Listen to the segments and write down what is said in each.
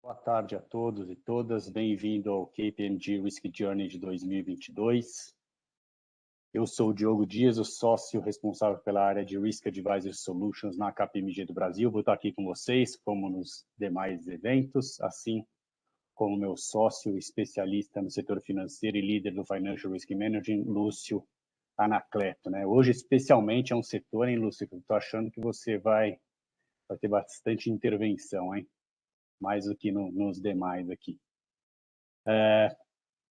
Boa tarde a todos e todas, bem-vindo ao KPMG Risk Journey de 2022. Eu sou o Diogo Dias, o sócio responsável pela área de Risk Advisor Solutions na KPMG do Brasil. Vou estar aqui com vocês, como nos demais eventos, assim como meu sócio especialista no setor financeiro e líder do Financial Risk Management, Lúcio Anacleto. Hoje, especialmente, é um setor, hein, Lúcio, que eu estou achando que você vai ter bastante intervenção, hein? Mais do que nos demais aqui.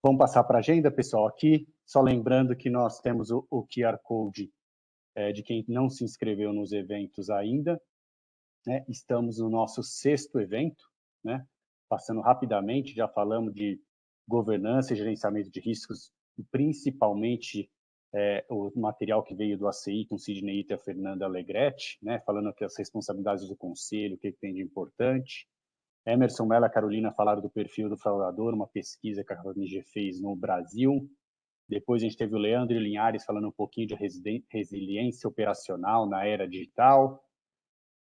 Vamos passar para a agenda, pessoal, aqui. Só lembrando que nós temos o QR Code de quem não se inscreveu nos eventos ainda. Estamos no nosso 6º evento. Passando rapidamente, já falamos de governança e gerenciamento de riscos, e principalmente o material que veio do ACI com Sidney Ita e a Fernanda Alegretti, falando aqui as responsabilidades do conselho, o que tem de importante. Emerson Mello e Carolina falaram do perfil do fraudador, uma pesquisa que a KPMG fez no Brasil. Depois a gente teve o Leandro Linhares falando um pouquinho de resiliência operacional na era digital.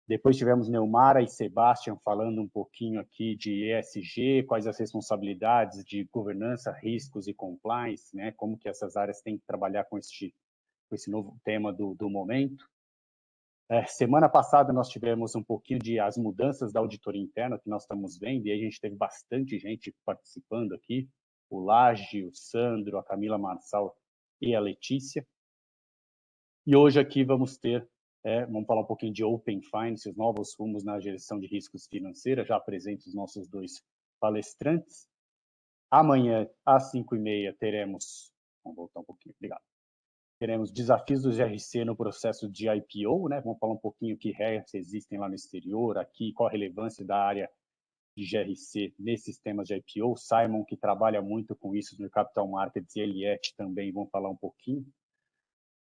Depois tivemos Neumara e Sebastian falando um pouquinho aqui de ESG, quais as responsabilidades de governança, riscos e compliance, como que essas áreas têm que trabalhar com esse novo tema do momento. Semana passada nós tivemos um pouquinho de as mudanças da auditoria interna que nós estamos vendo, e aí a gente teve bastante gente participando aqui, o Laje, o Sandro, a Camila Marçal e a Letícia. E hoje aqui vamos falar um pouquinho de Open Finance, os novos rumos na gestão de riscos financeiros, já apresento os nossos dois palestrantes. Amanhã, às 5h30, teremos... Vamos voltar um pouquinho, obrigado. Teremos desafios do GRC no processo de IPO, Vamos falar um pouquinho que regras existem lá no exterior, aqui, qual a relevância da área de GRC nesses temas de IPO. Simon, que trabalha muito com isso no Capital Markets, e Eliette também vão falar um pouquinho.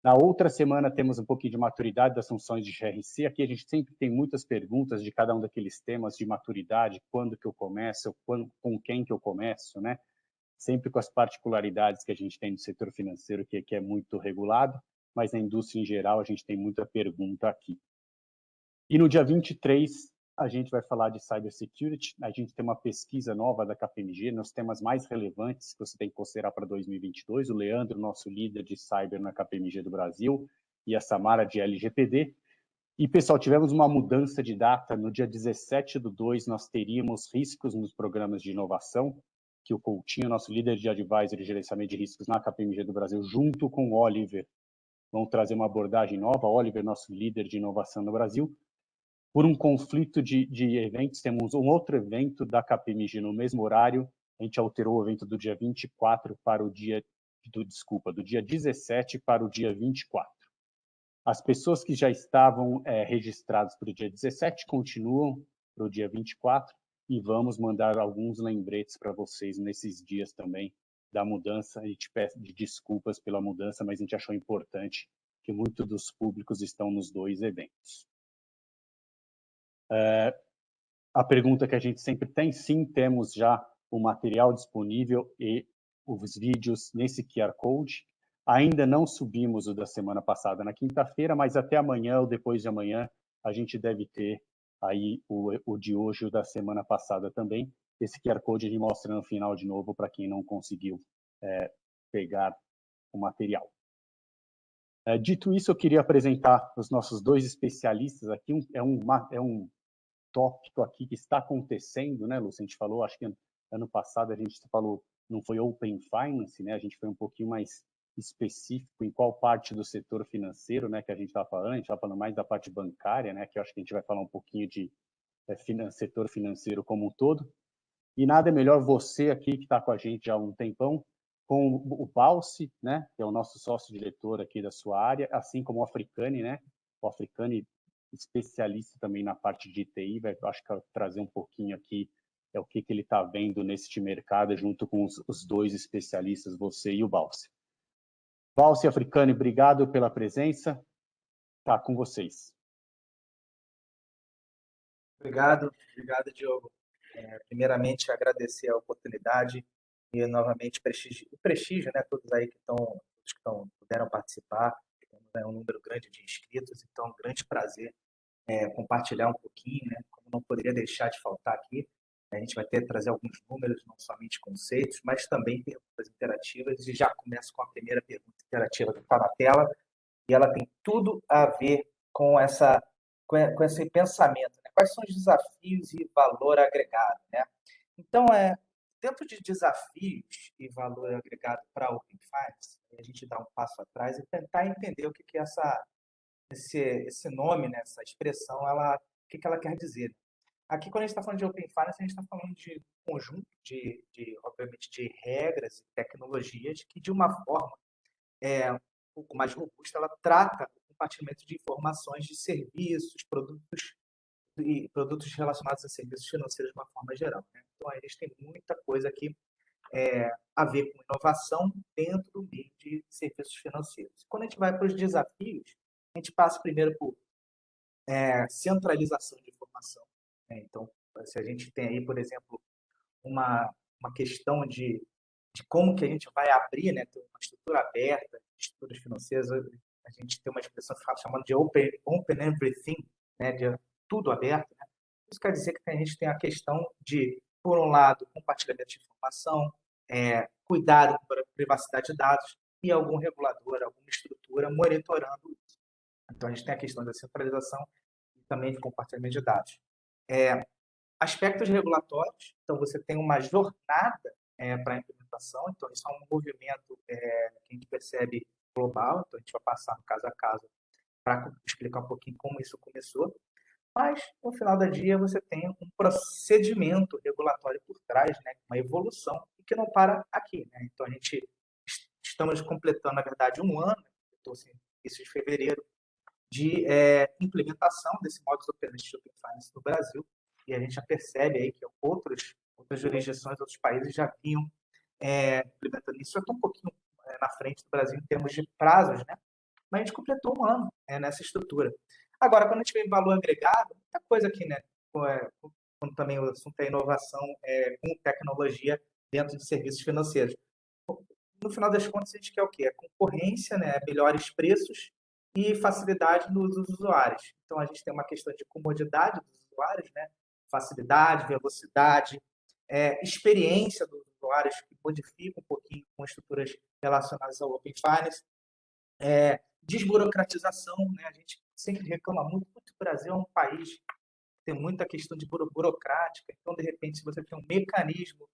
Na outra semana, temos um pouquinho de maturidade das funções de GRC. Aqui a gente sempre tem muitas perguntas de cada um daqueles temas de maturidade, quando que eu começo, com quem que eu começo, Sempre com as particularidades que a gente tem no setor financeiro, que é muito regulado, mas na indústria em geral a gente tem muita pergunta aqui. E no dia 23, a gente vai falar de cybersecurity. A gente tem uma pesquisa nova da KPMG nos temas mais relevantes que você tem que considerar para 2022. O Leandro, nosso líder de cyber na KPMG do Brasil, e a Samara de LGPD. E, pessoal, tivemos uma mudança de data. No dia 17/2, nós teríamos riscos nos programas de inovação, que o Coutinho, nosso líder de advisor e gerenciamento de riscos na KPMG do Brasil, junto com o Oliver, vão trazer uma abordagem nova. Oliver, nosso líder de inovação no Brasil. Por um conflito de eventos, temos um outro evento da KPMG no mesmo horário. A gente alterou o evento do dia 24 para o dia... do dia 17 para o dia 24. As pessoas que já estavam registradas para o dia 17 continuam para o dia 24 e vamos mandar alguns lembretes para vocês nesses dias também da mudança. A gente pede desculpas pela mudança, mas a gente achou importante que muitos dos públicos estão nos dois eventos. A pergunta que a gente sempre tem, sim, temos já o material disponível e os vídeos nesse QR Code. Ainda não subimos o da semana passada na quinta-feira, mas até amanhã ou depois de amanhã a gente deve ter aí o de hoje, o da semana passada também. Esse QR Code ele mostra no final de novo para quem não conseguiu pegar o material. Dito isso, eu queria apresentar os nossos dois especialistas aqui. É um tópico aqui que está acontecendo, Lúcio? A gente falou, acho que ano passado a gente falou, não foi Open Finance, A gente foi um pouquinho mais específico em qual parte do setor financeiro, que a gente estava falando. A gente estava falando mais da parte bancária, que eu acho que a gente vai falar um pouquinho de setor financeiro como um todo. E nada é melhor você aqui que está com a gente já há um tempão, com o Balsi, que é o nosso sócio-diretor aqui da sua área, assim como o Africani, O Africani, especialista também na parte de TI, acho que vai trazer um pouquinho aqui o que ele está vendo neste mercado, junto com os dois especialistas, você e o Balsi. Balsi e Africani, obrigado pela presença. Está com vocês. Obrigado, Diogo. Primeiramente, agradecer a oportunidade e, novamente, o prestígio, todos aí que puderam participar. Temos um número grande de inscritos, então, um grande prazer compartilhar um pouquinho, como não poderia deixar de faltar aqui. A gente vai trazer alguns números, não somente conceitos, mas também perguntas interativas. E já começo com a primeira pergunta interativa que está na tela, e ela tem tudo a ver com esse pensamento, né? Quais são os desafios e valor agregado, né? Então, dentro de desafios e valor agregado para a Open Finance, a gente dá um passo atrás e tentar entender o que é esse nome, né? Essa expressão, o que ela quer dizer. Aqui, quando a gente está falando de Open Finance, a gente está falando de conjunto obviamente, de regras e tecnologias que, de uma forma um pouco mais robusta, ela trata o compartilhamento de informações de serviços, produtos relacionados a serviços financeiros de uma forma geral, né? Então, a gente tem muita coisa aqui a ver com inovação dentro do meio de serviços financeiros. Quando a gente vai para os desafios, a gente passa primeiro por centralização de informação, né? Então, se a gente tem aí, por exemplo, uma questão de como que a gente vai abrir, né, ter uma estrutura aberta, estruturas financeiras, a gente tem uma expressão chamada de open everything, né, de tudo aberto, né? Isso quer dizer que a gente tem a questão de, por um lado, compartilhamento de informação, cuidado com a privacidade de dados e algum regulador, alguma estrutura monitorando isso. Então, a gente tem a questão da centralização e também de compartilhamento de dados. Aspectos regulatórios, então você tem uma jornada para a implementação, então isso é um movimento que a gente percebe global, então a gente vai passar caso a caso para explicar um pouquinho como isso começou, mas no final do dia você tem um procedimento regulatório por trás, né, uma evolução, e que não para aqui, né? Então a gente estamos completando, na verdade, um ano, então, assim, isso de fevereiro, de implementação desse modus operandi de Open Finance no Brasil, e a gente já percebe aí que outras jurisdições, outros países já vinham implementando isso. Já está um pouquinho na frente do Brasil em termos de prazos, né? Mas a gente completou um ano nessa estrutura. Agora, quando a gente vê em valor agregado, muita coisa aqui, né? Quando também o assunto é inovação com tecnologia dentro de serviços financeiros. No final das contas, a gente quer o quê? A concorrência, né? Melhores preços e facilidade nos usuários. Então, a gente tem uma questão de comodidade dos usuários, né? Facilidade, velocidade, experiência dos usuários, que modifica um pouquinho com estruturas relacionadas ao Open Finance, desburocratização, né? A gente sempre reclama muito que o Brasil é um país que tem muita questão de burocrática, então, de repente, se você tem um mecanismo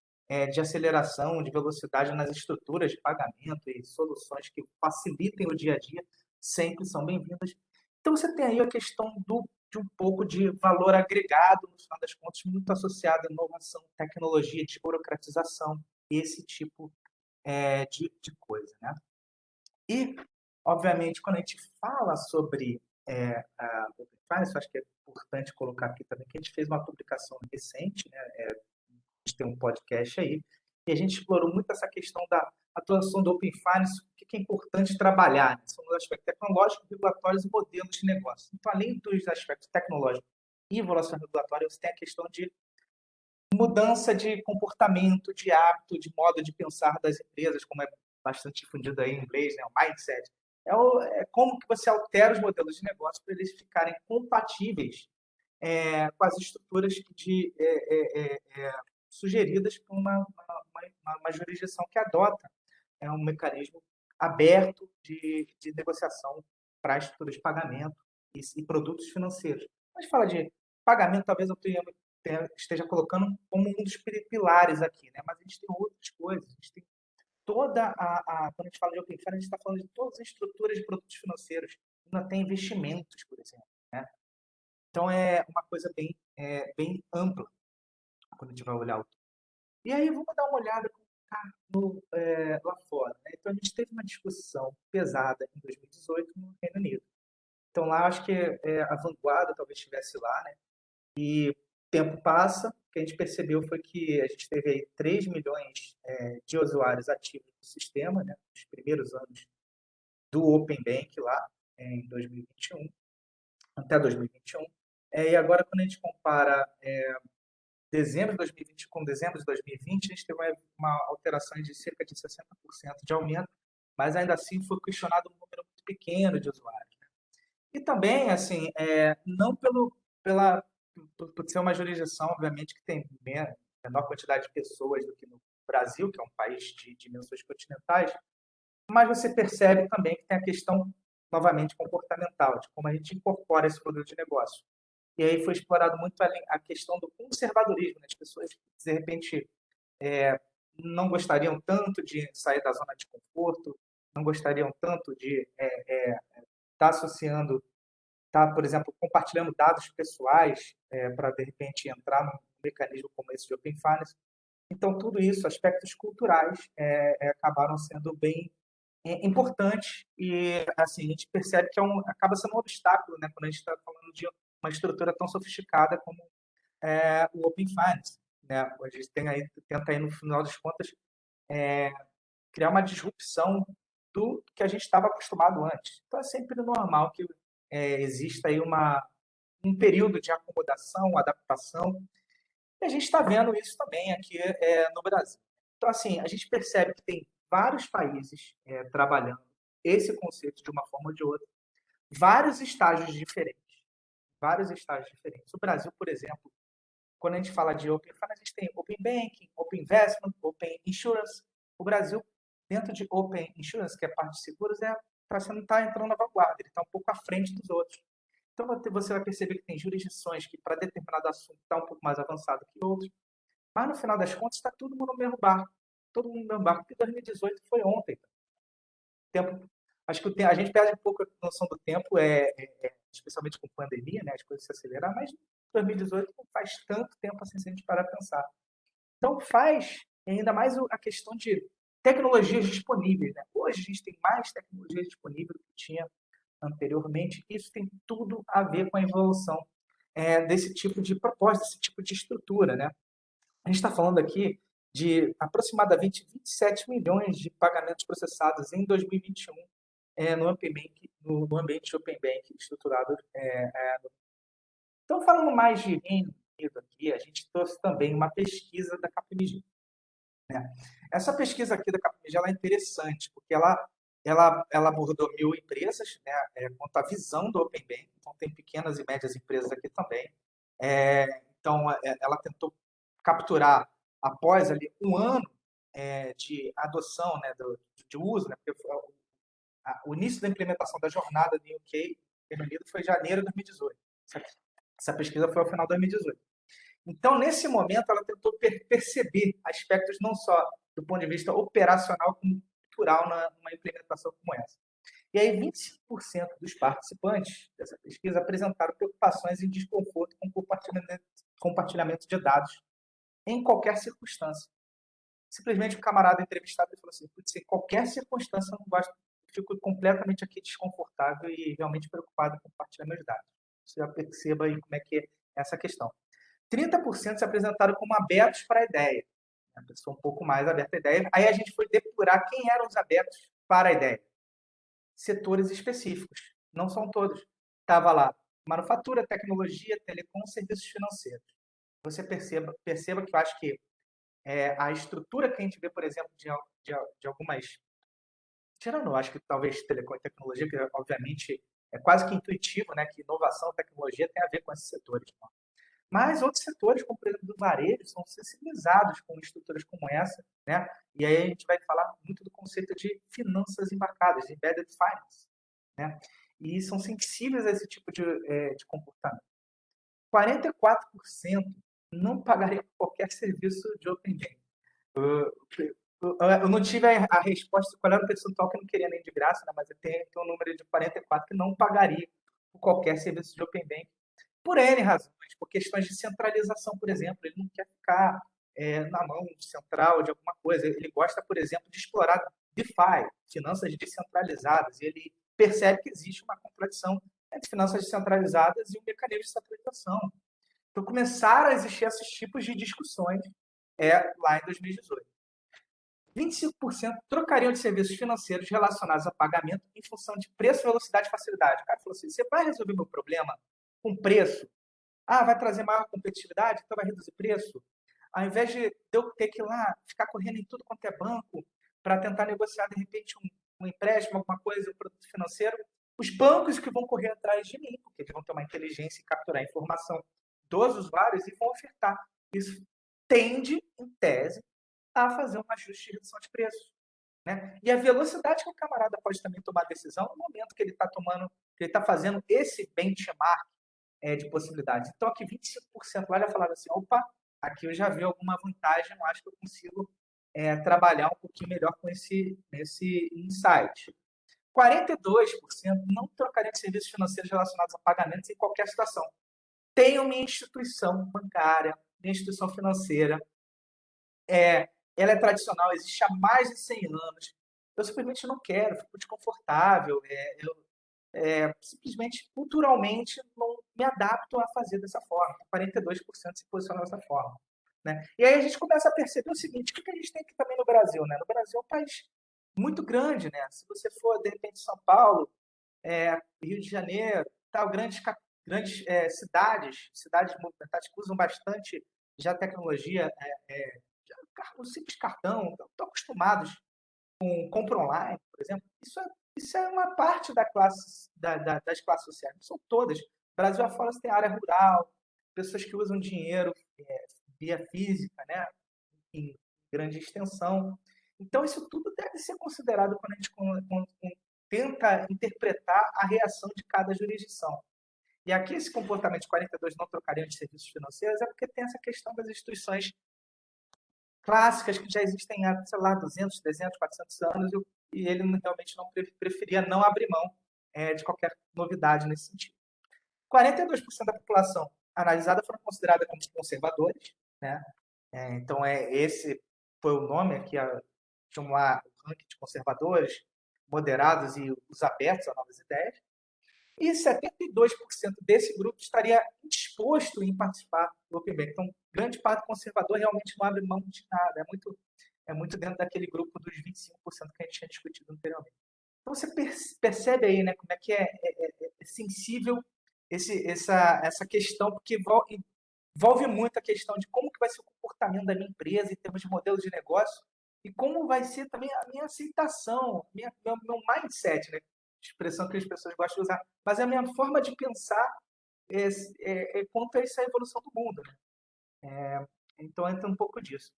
de aceleração, de velocidade nas estruturas de pagamento e soluções que facilitem o dia a dia, sempre são bem-vindas. Então, você tem aí a questão de um pouco de valor agregado, no final das contas, muito associado à inovação, tecnologia, desburocratização, esse tipo de coisa, né? E, obviamente, quando a gente fala sobre a Open Finance, eu acho que é importante colocar aqui também que a gente fez uma publicação recente, né? A gente tem um podcast aí, e a gente explorou muito essa questão da atuação do Open Finance, o que é importante trabalhar, né? São os aspectos tecnológicos, regulatórios e modelos de negócio. Então, além dos aspectos tecnológicos e evolução regulatória, você tem a questão de mudança de comportamento, de hábito, de modo de pensar das empresas, como é bastante difundido aí em inglês, né? O mindset. Como que você altera os modelos de negócio para eles ficarem compatíveis com as estruturas sugeridas por uma jurisdição que adota um mecanismo aberto de negociação para estruturas de pagamento e produtos financeiros. Quando a gente fala de pagamento, talvez eu esteja colocando como um dos pilares aqui, né? Mas a gente tem outras coisas. A gente tem quando a gente fala de Open Finance, a gente está falando de todas as estruturas de produtos financeiros. Ainda tem investimentos, por exemplo, né? Então, é uma coisa bem ampla quando a gente vai olhar o todo. E aí, vamos dar uma olhada lá fora, né? Então, a gente teve uma discussão pesada em 2018 no Reino Unido. Então, lá, acho que a vanguarda talvez estivesse lá, né? E o tempo passa, o que a gente percebeu foi que a gente teve aí 3 milhões de usuários ativos no sistema, né? Nos primeiros anos do Open Bank lá, em 2021, até 2021. E agora, quando a gente compara dezembro de 2020 com dezembro de 2020, a gente teve uma alteração de cerca de 60% de aumento, mas ainda assim foi questionado um número muito pequeno de usuários, né? E também, assim, não por ser uma jurisdição, obviamente, que tem menor quantidade de pessoas do que no Brasil, que é um país de dimensões continentais, mas você percebe também que tem a questão, novamente, comportamental, de como a gente incorpora esse modelo de negócio. E aí foi explorado muito a questão do conservadorismo, né? As pessoas, de repente, não gostariam tanto de sair da zona de conforto, não gostariam tanto de estar associando, estar, por exemplo, compartilhando dados pessoais para, de repente, entrar num mecanismo como esse de Open Finance. Então, tudo isso, aspectos culturais, acabaram sendo bem importantes e, assim, a gente percebe que acaba sendo um obstáculo, né, quando a gente está falando de uma estrutura tão sofisticada como o Open Finance, né? A gente tenta aí, no final das contas, criar uma disrupção do que a gente estava acostumado antes. Então, é sempre normal que exista aí um período de acomodação, adaptação, e a gente está vendo isso também aqui no Brasil. Então, assim, a gente percebe que tem vários países trabalhando esse conceito de uma forma ou de outra, vários estágios diferentes. Vários estágios diferentes. O Brasil, por exemplo, quando a gente fala de Open Finance, a gente tem Open Banking, Open Investment, Open Insurance. O Brasil, dentro de Open Insurance, que é a parte de seguros, está entrando na vanguarda, ele está um pouco à frente dos outros. Então, você vai perceber que tem jurisdições que, para determinado assunto, está um pouco mais avançado que outros, mas, no final das contas, está todo mundo no mesmo barco. Todo mundo no mesmo barco, porque 2018 foi ontem. Tempo, acho que a gente perde um pouco a noção do tempo, especialmente com pandemia, né, as coisas se aceleram, mas 2018 não faz tanto tempo assim se a gente parar a pensar. Então faz ainda mais a questão de tecnologias disponíveis, né? Hoje a gente tem mais tecnologias disponíveis do que tinha anteriormente. Isso tem tudo a ver com a evolução desse tipo de proposta, desse tipo de estrutura, né? A gente está falando aqui de aproximadamente 27 milhões de pagamentos processados em 2021 no ambiente de Open Bank estruturado. Então, falando mais de Reino Unido aqui, a gente trouxe também uma pesquisa da KPMG. Né? Essa pesquisa aqui da KPMG ela é interessante, porque ela abordou 1.000 empresas, né, quanto à visão do Open Bank, então tem pequenas e médias empresas aqui também. Então, ela tentou capturar, após ali um ano de adoção, né, de uso, né, porque o início da implementação da jornada do UK, Reino Unido, foi em janeiro de 2018. Essa pesquisa foi ao final de 2018. Então, nesse momento, ela tentou perceber aspectos não só do ponto de vista operacional, como cultural numa implementação como essa. E aí, 25% dos participantes dessa pesquisa apresentaram preocupações e desconforto com compartilhamento de dados em qualquer circunstância. Simplesmente o camarada entrevistado falou assim: em qualquer circunstância eu não gosto, fico completamente aqui desconfortável e realmente preocupado com compartilhar meus dados. Você já perceba aí como é que é essa questão. 30% se apresentaram como abertos para a ideia. A pessoa um pouco mais aberta à ideia. Aí a gente foi depurar quem eram os abertos para a ideia. Setores específicos. Não são todos. Estava lá manufatura, tecnologia, telecom, serviços financeiros. Você perceba que eu acho que a estrutura que a gente vê, por exemplo, de algumas... Tirando, eu acho que talvez telecom e tecnologia, que obviamente é quase que intuitivo, né, que inovação e tecnologia tem a ver com esses setores. Né? Mas outros setores, como por exemplo do varejo, são sensibilizados com estruturas como essa, né? E aí a gente vai falar muito do conceito de finanças embarcadas, de embedded finance, né? E são sensíveis a esse tipo de comportamento. 44% não pagaria por qualquer serviço de Open Banking. Eu não tive a resposta qual era o percentual que não queria nem de graça, né? Mas tem um número de 44% que não pagaria por qualquer serviço de Open Banking por N razões, por questões de centralização, por exemplo. Ele não quer ficar na mão central de alguma coisa. Ele gosta, por exemplo, de explorar DeFi, finanças descentralizadas, e ele percebe que existe uma contradição entre finanças descentralizadas e o mecanismo de centralização. Então, começaram a existir esses tipos de discussões lá em 2018. 25% trocariam de serviços financeiros relacionados a pagamento em função de preço, velocidade e facilidade. O cara falou assim: você vai resolver meu problema com preço? Ah, vai trazer maior competitividade? Então vai reduzir preço? Ao invés de eu ter que ir lá ficar correndo em tudo quanto é banco para tentar negociar, de repente, um empréstimo, alguma coisa, um produto financeiro, os bancos que vão correr atrás de mim, porque eles vão ter uma inteligência e capturar a informação dos usuários e vão ofertar. Isso tende, em tese, a fazer um ajuste de redução de preços, né? E a velocidade que o camarada pode também tomar decisão no momento que ele está que ele está fazendo esse benchmark de possibilidades. Então, aqui 25% lá já falaram assim, opa, aqui eu já vi alguma vantagem, eu acho que eu consigo trabalhar um pouquinho melhor com esse insight. 42% não trocariam de serviços financeiros relacionados a pagamentos em qualquer situação. Tenho minha instituição bancária, minha instituição financeira, ela é tradicional, existe há mais de 100 anos. Eu simplesmente não quero, fico desconfortável, simplesmente, culturalmente, não me adapto a fazer dessa forma. 42% se posicionam dessa forma. Né? E aí a gente começa a perceber o seguinte, o que a gente tem aqui também no Brasil? Né? No Brasil é um país muito grande. Né? Se você for, de repente, São Paulo, Rio de Janeiro, tal, grandes cidades movimentadas que usam bastante já tecnologia, o simples cartão, estão acostumados com compra online, por exemplo. Isso é uma parte das classes sociais, não são todas. Brasil afora você tem área rural, pessoas que usam dinheiro via física, né, em grande extensão. Então, isso tudo deve ser considerado quando a gente tenta interpretar a reação de cada jurisdição. E aqui esse comportamento de 42 não trocariam de serviços financeiros é porque tem essa questão das instituições clássicas que já existem há, sei lá, 200, 300, 400 anos e ele realmente não preferia não abrir mão de qualquer novidade nesse sentido. 42% da população analisada foram consideradas como conservadores, né? Então, esse foi o nome aqui, tinha um ranking de conservadores, moderados e os abertos a novas ideias. E 72% desse grupo estaria disposto em participar do Open Bank. Então, grande parte do conservador realmente não abre mão de nada. É muito dentro daquele grupo dos 25% que a gente tinha discutido anteriormente. Então, você percebe aí, né, como é que é sensível essa questão, porque envolve muito a questão de como que vai ser o comportamento da minha empresa em termos de modelos de negócio e como vai ser também a minha aceitação, meu mindset, né? Expressão que as pessoas gostam de usar, mas é a minha forma de pensar quanto a essa evolução do mundo. Né? Então, entra um pouco disso.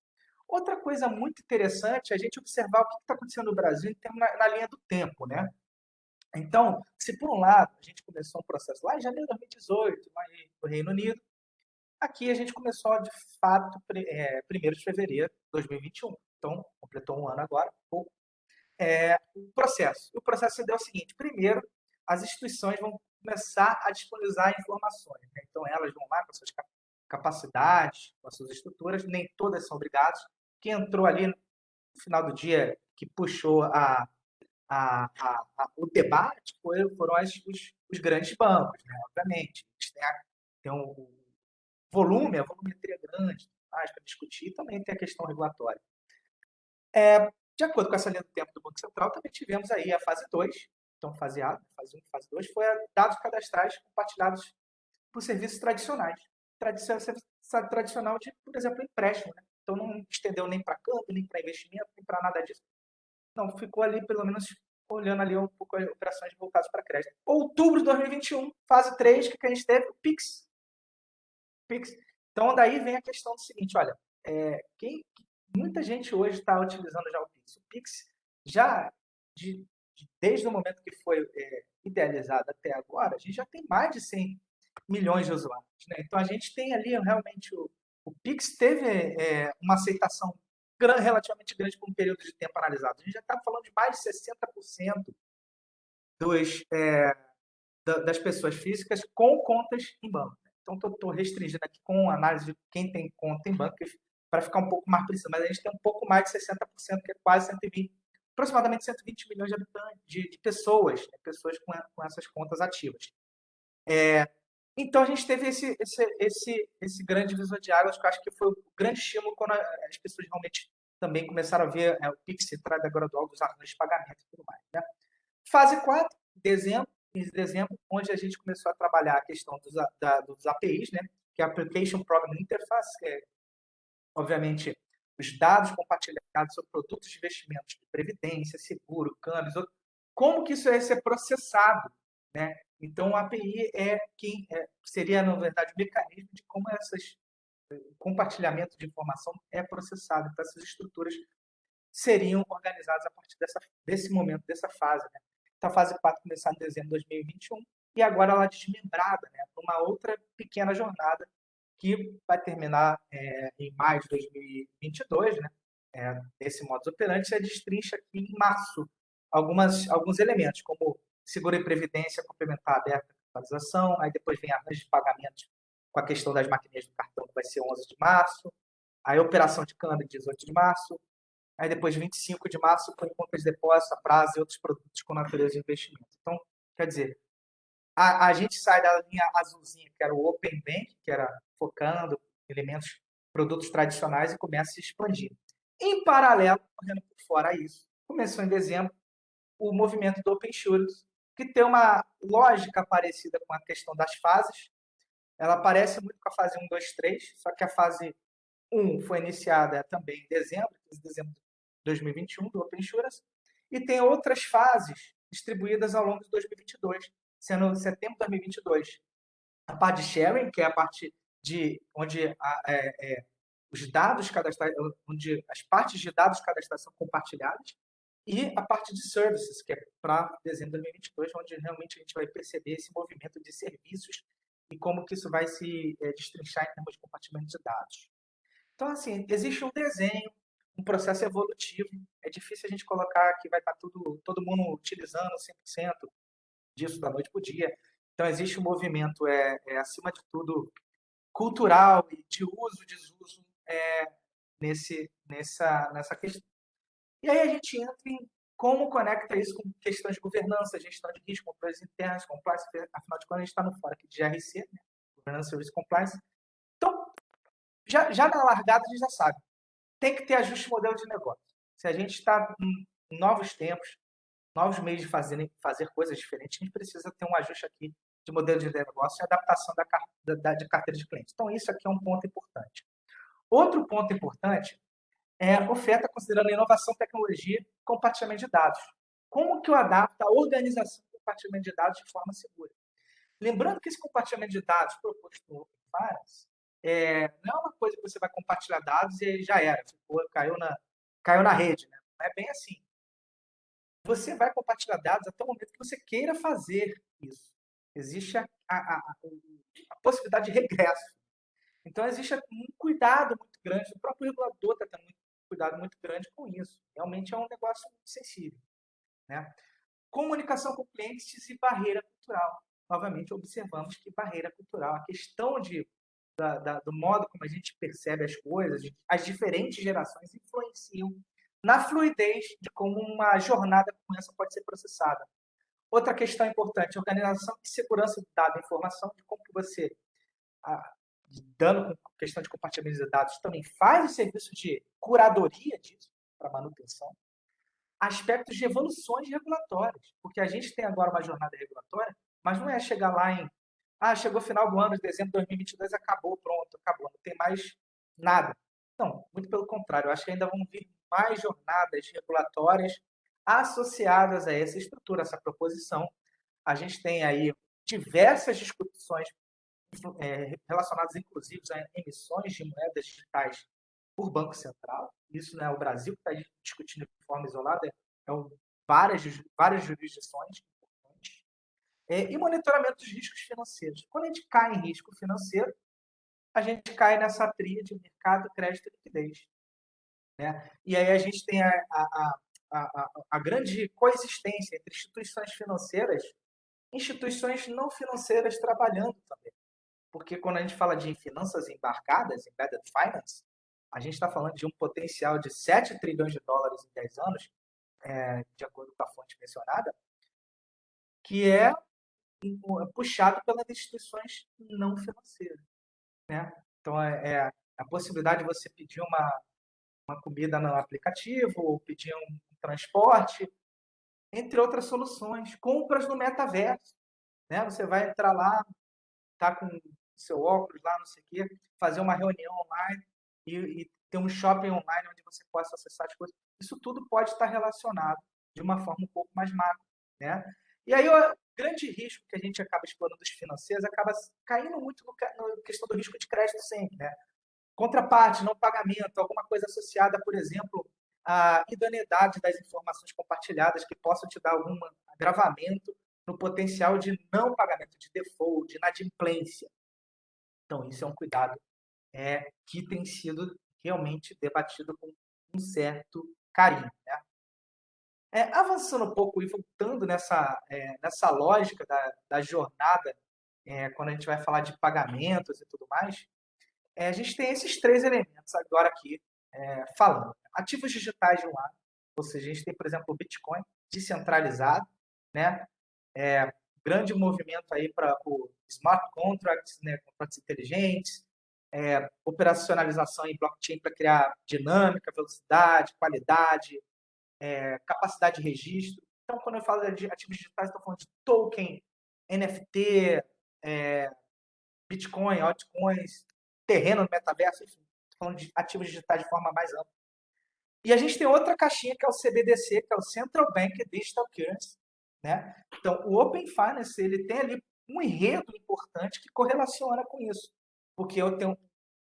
Outra coisa muito interessante é a gente observar o que está acontecendo no Brasil na linha do tempo. Né? Então, se por um lado a gente começou um processo lá em janeiro de 2018, lá no Reino Unido, aqui a gente começou, de fato, 1º de fevereiro de 2021. Então, completou um ano agora, pouco. O processo. O processo se deu o seguinte: primeiro, as instituições vão começar a disponibilizar informações. Né? Então, elas vão lá com suas capacidades, com as suas estruturas, nem todas são obrigadas. Quem entrou ali no final do dia, que puxou o debate, foram os grandes bancos, né? Obviamente. Eles têm um volume, a volumetria grande para discutir, e também tem a questão regulatória. De acordo com essa linha do tempo do Banco Central, também tivemos aí a fase 2, então fase A, fase 1 e fase 2, foi dados cadastrais compartilhados por serviços tradicionais. Tradicional de, por exemplo, empréstimo. Né? Então não estendeu nem para câmbio, nem para investimento, nem para nada disso. Não, ficou ali, pelo menos, olhando ali um pouco as operações voltadas para crédito. Outubro de 2021, fase 3, que a gente teve? O PIX. Então, daí vem a questão do seguinte, olha, muita gente hoje está utilizando já o Pix. O Pix já, desde o momento que foi idealizado até agora, a gente já tem mais de 100 milhões de usuários. Né? Então, a gente tem ali realmente o Pix teve uma aceitação relativamente grande por um período de tempo analisado. A gente já está falando de mais de 60% das pessoas físicas com contas em banco. Então, estou restringindo aqui com análise de quem tem conta em banco para ficar um pouco mais preciso, mas a gente tem um pouco mais de 60%, que é quase 120, aproximadamente 120 milhões de habitantes, de pessoas, né? Pessoas com essas contas ativas. Então, a gente teve esse grande divisor de águas, que eu acho que foi o grande estímulo quando as pessoas realmente também começaram a ver o Pix entrada gradual dos arranjos de pagamento e tudo mais. Né? Fase 4, dezembro, 15 de dezembro, onde a gente começou a trabalhar a questão dos APIs, né? Que é a Application Programming Interface, que é, obviamente, os dados compartilhados sobre produtos de investimentos de previdência, seguro, câmbios, como que isso vai ser processado, né? Então, a API seria, na verdade, o mecanismo de como compartilhamento de informação é processado. Então, essas estruturas seriam organizadas a partir desse momento, dessa fase. Né? Então, a fase 4 começou em dezembro de 2021 e agora ela é desmembrada, né, para uma outra pequena jornada que vai terminar em maio de 2022, né? Esse modus operandi, você destrincha aqui em março alguns elementos, como seguro e previdência complementar aberta, atualização, aí depois vem arranjo de pagamentos com a questão das maquininhas do cartão, que vai ser 11 de março, aí operação de câmbio, 18 de março, aí depois 25 de março, com contas de depósito, a prazo e outros produtos com natureza de investimento. Então, quer dizer, a gente sai da linha azulzinha, que era o Open Bank, que era focando elementos, produtos tradicionais, e começa a se expandir. Em paralelo, correndo por fora isso, começou em dezembro o movimento do Open Insurance, que tem uma lógica parecida com a questão das fases. Ela parece muito com a fase 1, 2, 3, só que a fase 1 foi iniciada também em dezembro, 15 de dezembro de 2021, do Open Insurance, e tem outras fases distribuídas ao longo de 2022, sendo setembro de 2022 a parte de sharing, que é a parte de onde os dados cadastrais, onde as partes de dados cadastrais são compartilhadas, e a parte de services, que é para dezembro de 2022, onde realmente a gente vai perceber esse movimento de serviços e como que isso vai se destrinchar em termos de compartilhamento de dados. Então, assim, existe um desenho, um processo evolutivo. É difícil a gente colocar que vai estar todo mundo utilizando 100% disso da noite para o dia. Então, existe um movimento, acima de tudo, cultural e de uso, desuso nessa questão. E aí a gente entra em como conecta isso com questões de governança, gestão de risco, controles internos, compliance, afinal de contas, a gente está no fora aqui de GRC, né? Governança Service Compliance. Então, já na largada, a gente já sabe, tem que ter ajuste de modelo de negócio. Se a gente está em novos tempos, novos meios de fazer coisas diferentes, a gente precisa ter um ajuste aqui de modelo de negócio e adaptação de carteira de clientes. Então, isso aqui é um ponto importante. Outro ponto importante é a oferta considerando inovação, tecnologia e compartilhamento de dados. Como que eu adapto a organização do compartilhamento de dados de forma segura? Lembrando que esse compartilhamento de dados proposto no Open Finance não é uma coisa que você vai compartilhar dados e já era, caiu na rede. Né? Não é bem assim. Você vai compartilhar dados até o momento que você queira fazer isso. Existe a possibilidade de regresso. Então, existe um cuidado muito grande, o próprio regulador está tendo um cuidado muito grande com isso. Realmente é um negócio muito sensível. Né? Comunicação com clientes e barreira cultural. Novamente, observamos que barreira cultural, a questão do modo como a gente percebe as coisas, as diferentes gerações influenciam na fluidez de como uma jornada como essa pode ser processada. Outra questão importante, organização e segurança do dado e informação, de como que você, dando com questão de compartilhamento de dados, também faz o serviço de curadoria disso, para manutenção. Aspectos de evoluções regulatórias, porque a gente tem agora uma jornada regulatória, mas não é chegar lá em chegou o final do ano, de dezembro de 2022, acabou, pronto, acabou, não tem mais nada. Não, muito pelo contrário, eu acho que ainda vão vir mais jornadas regulatórias associadas a essa estrutura, essa proposição. A gente tem aí diversas discussões relacionadas, inclusive, a emissões de moedas digitais por Banco Central. Isso não é o Brasil que está discutindo de forma isolada, várias jurisdições importantes. E monitoramento dos riscos financeiros. Quando a gente cai em risco financeiro, a gente cai nessa tríade de mercado, crédito e liquidez. Né? E aí a gente tem a grande coexistência entre instituições financeiras e instituições não financeiras trabalhando também. Porque quando a gente fala de finanças embarcadas, embedded finance, a gente está falando de um potencial de 7 trilhões de dólares em 10 anos, de acordo com a fonte mencionada, que é puxado pelas instituições não financeiras. Né? Então, a possibilidade de você pedir uma comida no aplicativo, ou pedir um transporte, entre outras soluções. Compras no metaverso. Né? Você vai entrar lá, tá com seu óculos lá, não sei o quê, fazer uma reunião online e ter um shopping online onde você possa acessar as coisas. Isso tudo pode estar relacionado de uma forma um pouco mais macro. Né? E aí o grande risco que a gente acaba explorando dos financeiros acaba caindo muito na questão do risco de crédito sempre. Né? Contraparte, não pagamento, alguma coisa associada, por exemplo, à idoneidade das informações compartilhadas que possam te dar algum agravamento no potencial de não pagamento, de default, de inadimplência. Então, isso é um cuidado que tem sido realmente debatido com um certo carinho. Né? Avançando um pouco e voltando nessa lógica da jornada, quando a gente vai falar de pagamentos e tudo mais, a gente tem esses três elementos agora aqui falando. Ativos digitais de um lado, ou seja, a gente tem, por exemplo, o Bitcoin descentralizado, né? Grande movimento aí para o smart contracts, né? Contratos inteligentes, operacionalização em blockchain para criar dinâmica, velocidade, qualidade, capacidade de registro. Então, quando eu falo de ativos digitais, estou falando de token, NFT, Bitcoin, altcoins, terreno no metaverso, enfim, estou falando de ativos digitais de forma mais ampla. E a gente tem outra caixinha que é o CBDC, que é o Central Bank Digital Currency. Né? Então, o Open Finance ele tem ali um enredo importante que correlaciona com isso. Porque eu tenho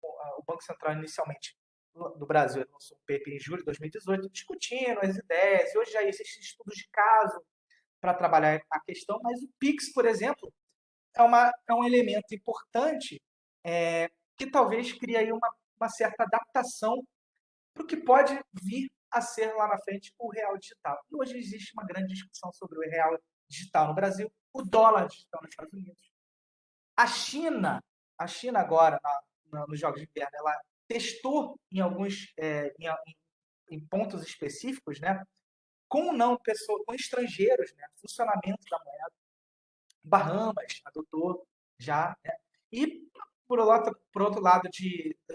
o Banco Central inicialmente do Brasil lançou um paper em julho de 2018 discutindo as ideias, e hoje já existem estudos de caso para trabalhar a questão, mas o PIX, por exemplo, é um elemento importante que talvez crie aí uma certa adaptação para o que pode vir a ser lá na frente o real digital. E hoje existe uma grande discussão sobre o real digital no Brasil, o dólar digital nos Estados Unidos. A China agora, nos Jogos de Inverno, ela testou em alguns em pontos específicos, né, com com estrangeiros, né, funcionamento da moeda. Bahamas adotou já, né? E por outro lado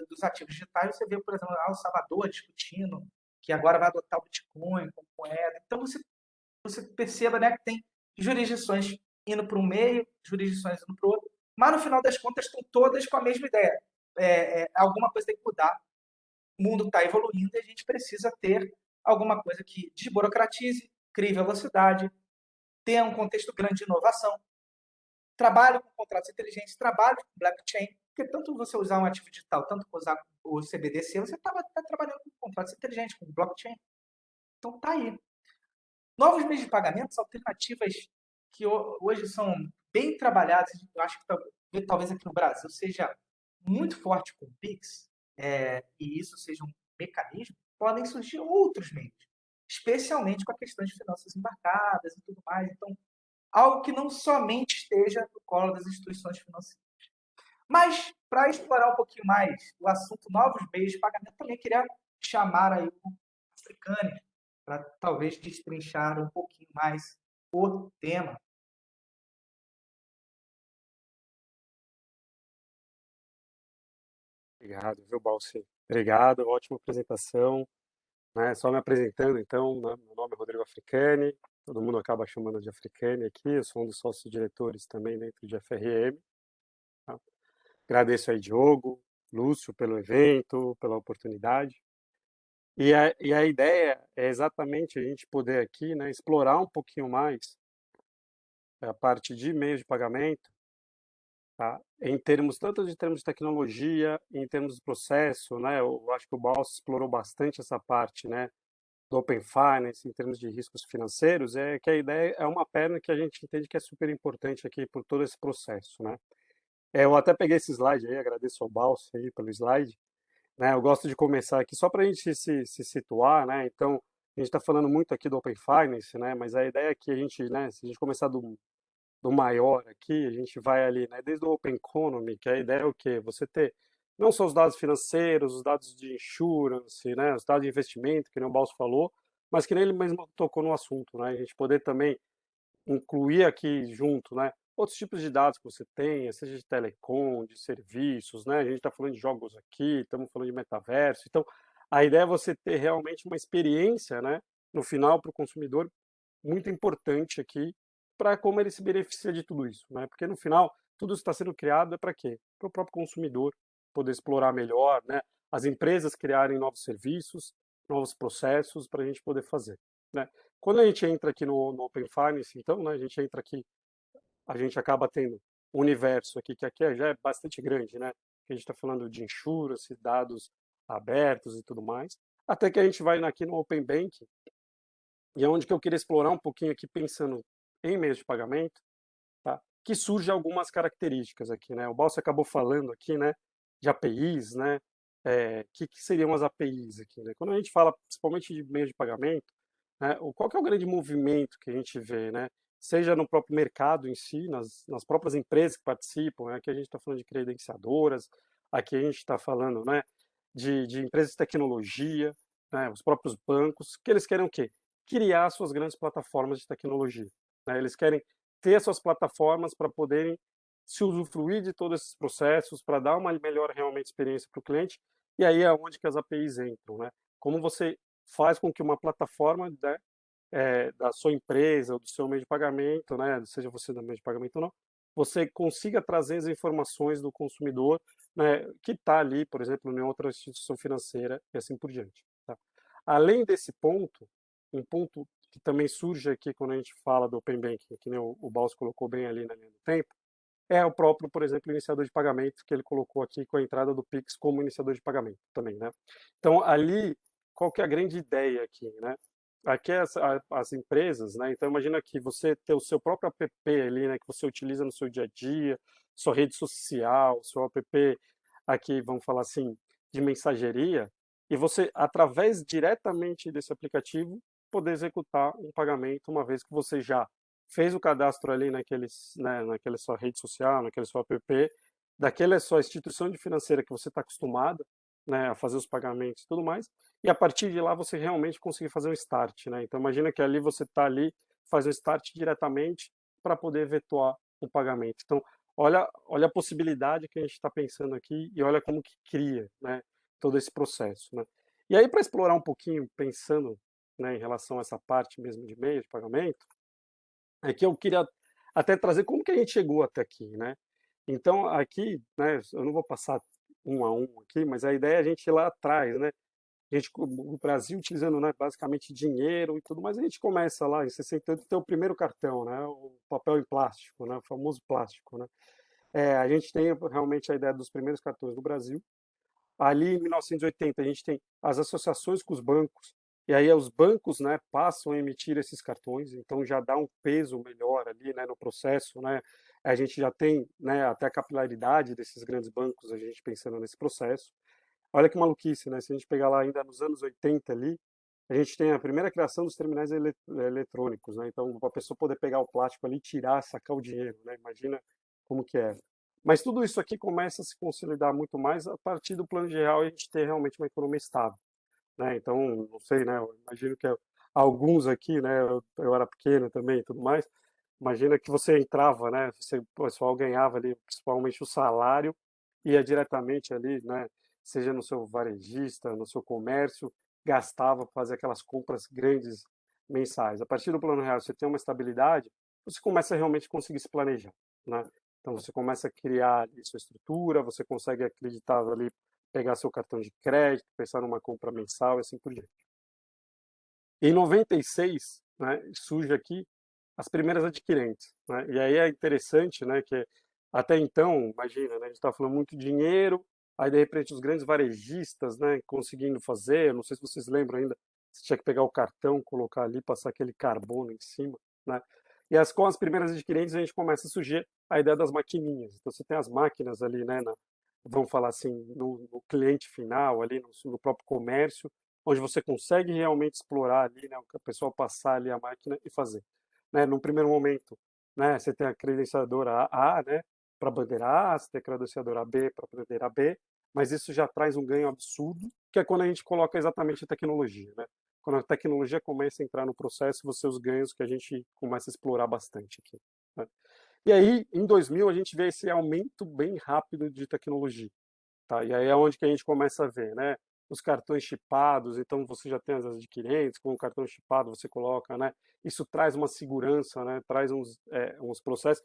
dos ativos digitais, você vê, por exemplo, El Salvador discutindo que agora vai adotar o Bitcoin como moeda. Então você perceba, né, que tem jurisdições indo para um meio, jurisdições indo para o outro, mas no final das contas estão todas com a mesma ideia. Alguma coisa tem que mudar. O mundo está evoluindo e a gente precisa ter alguma coisa que desburocratize, crie velocidade, tenha um contexto grande de inovação. Trabalho com contratos inteligentes, trabalho com blockchain, porque tanto você usar um ativo digital, tanto usar o CBDC, você está trabalhando com contratos inteligentes, com blockchain. Então tá aí. Novos meios de pagamentos, alternativas que hoje são bem trabalhadas, eu acho que talvez aqui no Brasil seja muito forte com o Pix, e isso seja um mecanismo, podem surgir outros meios, especialmente com a questão de finanças embarcadas e tudo mais. Então, algo que não somente esteja no colo das instituições financeiras. Mas, para explorar um pouquinho mais o assunto novos meios de pagamento, também queria chamar aí o Africane para talvez destrinchar um pouquinho mais o tema. Obrigado, viu, Balsi? Obrigado, ótima apresentação. Né? Só me apresentando, então, né? Meu nome é Rodrigo Africani, todo mundo acaba chamando de Africani aqui, eu sou um dos sócios diretores também dentro de FRM. Tá? Agradeço aí, Diogo, Lúcio, pelo evento, pela oportunidade. E a ideia é exatamente a gente poder aqui, né, explorar um pouquinho mais a parte de meios de pagamento, tá? Em termos tanto de termos de tecnologia, em termos de processo, né? Eu acho que o Balsa explorou bastante essa parte, né, do Open Finance, em termos de riscos financeiros, é que a ideia é uma perna que a gente entende que é super importante aqui por todo esse processo, né? Eu até peguei esse slide aí, agradeço ao Balsa aí pelo slide, né? Eu gosto de começar aqui só para a gente se situar, né? Então, a gente está falando muito aqui do Open Finance, né? Mas a ideia é que a gente, né, se a gente começar do maior aqui, a gente vai ali, né, desde o Open Economy, que a ideia é o quê? Você ter não só os dados financeiros, os dados de insurance, né, os dados de investimento, que nem o Balso falou, mas que nem ele mesmo tocou no assunto, né, a gente poder também incluir aqui junto, né, outros tipos de dados que você tenha, seja de telecom, de serviços, né, a gente está falando de jogos aqui, estamos falando de metaverso, então a ideia é você ter realmente uma experiência, né, no final para o consumidor muito importante aqui para como ele se beneficia de tudo isso, né? Porque no final tudo está sendo criado é para quê? Para o próprio consumidor poder explorar melhor, né? As empresas criarem novos serviços, novos processos para a gente poder fazer, né? Quando a gente entra aqui no Open Finance, então, né? A gente entra aqui, a gente acaba tendo um universo aqui que aqui já é bastante grande, né? que a gente está falando de insurance, dados abertos e tudo mais, até que a gente vai aqui no Open Banking, e é onde que eu queria explorar um pouquinho aqui, pensando em meios de pagamento, tá? Que surge algumas características aqui, né? O Balso acabou falando aqui, né, de APIs, né? Que seriam as APIs aqui, né? Quando a gente fala principalmente de meios de pagamento, né, qual que é o grande movimento que a gente vê, né? Seja no próprio mercado em si, nas próprias empresas que participam, né? Aqui a gente está falando de credenciadoras, aqui a gente está falando, né, de empresas de tecnologia, né, os próprios bancos, que eles querem o quê? Criar suas grandes plataformas de tecnologia, né? Eles querem ter suas plataformas para poderem se usufruir de todos esses processos, para dar uma melhor realmente experiência para o cliente, e aí é onde que as APIs entram, né? Como você faz com que uma plataforma, né, da sua empresa ou do seu meio de pagamento, né, seja você do meio de pagamento ou não, você consiga trazer as informações do consumidor, né, que está ali, por exemplo, em outra instituição financeira e assim por diante. Tá? Além desse ponto, um ponto que também surge aqui quando a gente fala do Open Banking, que nem o Baus colocou bem ali na linha do tempo, é o próprio, por exemplo, iniciador de pagamento, que ele colocou aqui com a entrada do Pix como iniciador de pagamento também, né? Então, ali, qual que é a grande ideia aqui, né? Aqui as empresas, né? Então, imagina que você ter o seu próprio app ali, né? Que você utiliza no seu dia a dia, sua rede social, seu app aqui, vamos falar assim, de mensageria, e você, através diretamente desse aplicativo, poder executar um pagamento, uma vez que você já fez o cadastro ali naquela sua rede social, naquele seu app, daquela sua instituição de financeira que você está acostumado, né, a fazer os pagamentos e tudo mais, e a partir de lá você realmente conseguir fazer o start, né? Então imagina que ali você está ali, faz o start diretamente para poder efetuar o pagamento. Então olha a possibilidade que a gente está pensando aqui e olha como que cria, né, todo esse processo, né? E aí para explorar um pouquinho, pensando, né, em relação a essa parte mesmo de meio de pagamento, é que eu queria até trazer como que a gente chegou até aqui, né? Então, aqui, né, eu não vou passar um a um aqui, mas a ideia é a gente ir lá atrás, né? A gente, o Brasil utilizando, né, basicamente dinheiro e tudo, mas a gente começa lá em 68 ter o primeiro cartão, né? O papel em plástico, né? O famoso plástico, né? A gente tem realmente a ideia dos primeiros cartões do Brasil. Ali em 1980 a gente tem as associações com os bancos, e aí os bancos, né, passam a emitir esses cartões, então já dá um peso melhor ali, né, no processo, né? A gente já tem, né, até a capilaridade desses grandes bancos, a gente pensando nesse processo. Olha que maluquice, né? Se a gente pegar lá ainda nos anos 80 ali, a gente tem a primeira criação dos terminais eletrônicos, né? Então, a pessoa poder pegar o plástico ali, tirar, sacar o dinheiro, né? Imagina como que é. Mas tudo isso aqui começa a se consolidar muito mais a partir do plano geral e a gente ter realmente uma economia estável, né? Então, não sei, né? Eu imagino que alguns aqui, né? Eu era pequeno também e tudo mais. Imagina que você entrava, né? O pessoal ganhava ali, principalmente o salário, ia diretamente ali, né? Seja no seu varejista, no seu comércio, gastava para fazer aquelas compras grandes mensais. A partir do plano real, você tem uma estabilidade, você começa a realmente conseguir se planejar, né? Então você começa a criar ali sua estrutura, você consegue acreditar ali, pegar seu cartão de crédito, pensar numa compra mensal e assim por diante. Em 96, né, surge aqui as primeiras adquirentes, né? E aí é interessante, né, que até então, imagina, né, a gente está falando muito de dinheiro, aí de repente os grandes varejistas, né, conseguindo fazer, não sei se vocês lembram ainda, você tinha que pegar o cartão, colocar ali, passar aquele carbono em cima, né? E com as primeiras adquirentes a gente começa a surgir a ideia das maquininhas. Então você tem as máquinas ali, né, vamos falar assim, no cliente final, ali no próprio comércio, onde você consegue realmente explorar ali, né, o pessoal passar ali a máquina e fazer, né? Num primeiro momento, né, você tem a credenciadora A, né, para bandeira A, você tem a credenciadora B para bandeira B, mas isso já traz um ganho absurdo, que é quando a gente coloca exatamente a tecnologia, né? Quando a tecnologia começa a entrar no processo, você os ganhos que a gente começa a explorar bastante aqui, né? E aí, em 2000, a gente vê esse aumento bem rápido de tecnologia. Tá, e aí é onde que a gente começa a ver, né? Os cartões chipados, então você já tem as adquirentes, com o cartão chipado você coloca, né? Isso traz uma segurança, né? Traz uns processos.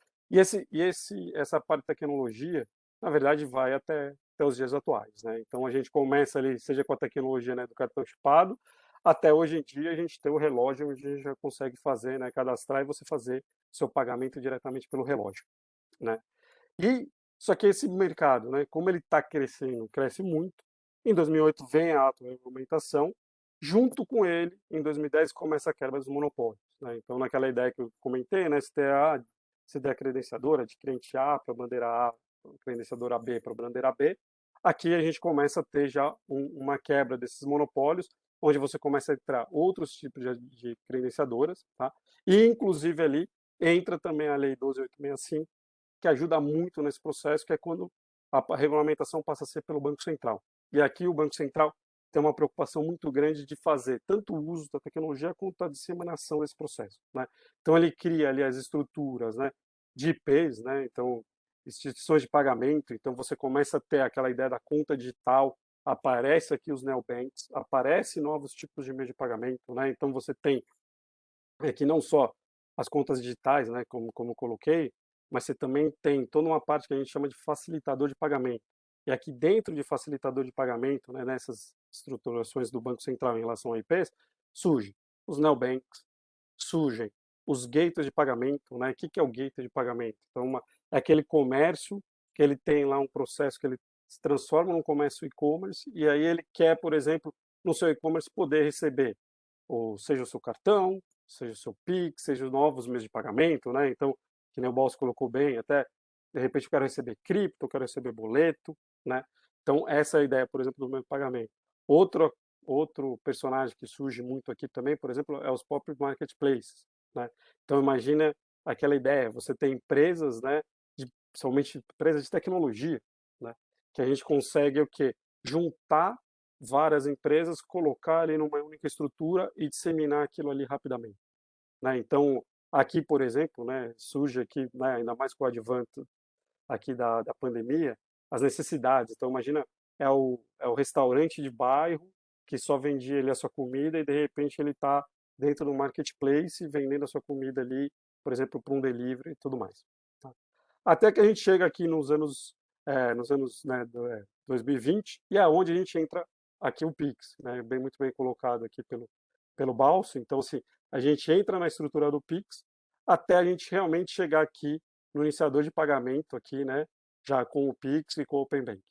Essa parte de tecnologia, na verdade, vai até os dias atuais, né? Então a gente começa ali, seja com a tecnologia, né, do cartão chipado, até hoje em dia a gente tem o relógio onde a gente já consegue fazer, né? Cadastrar e você fazer seu pagamento diretamente pelo relógio, né? E Só que esse mercado, né, como ele está crescendo, cresce muito. Em 2008 vem a autorregulamentação, junto com ele, em 2010 começa a quebra dos monopólios, né? Então, naquela ideia que eu comentei, né, STA, você der a credenciadora de cliente A para bandeira A, credenciadora B para bandeira B, aqui a gente começa a ter já uma quebra desses monopólios, onde você começa a entrar outros tipos de credenciadoras, tá? E, inclusive, ali entra também a Lei 12.865, que ajuda muito nesse processo, que é quando a regulamentação passa a ser pelo Banco Central. E aqui o Banco Central tem uma preocupação muito grande de fazer tanto o uso da tecnologia quanto a disseminação desse processo, né? Então ele cria ali as estruturas, né, de IPs, né? Então instituições de pagamento. Então você começa a ter aquela ideia da conta digital, aparece aqui os neobanks, aparece novos tipos de meio de pagamento, né? Então você tem aqui não só as contas digitais, né, como eu coloquei, mas você também tem toda uma parte que a gente chama de facilitador de pagamento. E aqui dentro de facilitador de pagamento, né, nessas estruturações do Banco Central em relação a IPs, surgem os neobanks, surgem os gateways de pagamento, né? O que é o gateway de pagamento? Então, é aquele comércio que ele tem lá um processo que ele se transforma num comércio e-commerce e aí ele quer, por exemplo, no seu e-commerce poder receber, ou seja o seu cartão, seja o seu Pix, seja os novos meios de pagamento, né? Então, que nem o Boss colocou bem, até de repente eu quero receber cripto, eu quero receber boleto, né? Então, essa é a ideia, por exemplo, do meio de pagamento. Outro, outro personagem que surge muito aqui também, por exemplo, é os próprios marketplaces, né? Então, imagina aquela ideia, você tem empresas, né, principalmente empresas de tecnologia, né, que a gente consegue o quê? Juntar várias empresas, colocar ali numa única estrutura e disseminar aquilo ali rapidamente, né? Então, aqui, por exemplo, né, surge aqui, né, ainda mais com o advento aqui da pandemia, as necessidades. Então, imagina, é o restaurante de bairro que só vendia ali a sua comida e, de repente, ele está dentro do marketplace vendendo a sua comida ali, por exemplo, para um delivery e tudo mais, tá? Até que a gente chega aqui nos anos, né, 2020, e é onde a gente entra aqui o Pix, né, muito bem colocado aqui pelo Balso. Então, assim, a gente entra na estrutura do Pix até a gente realmente chegar aqui no iniciador de pagamento aqui, né, já com o Pix e com o Open Bank.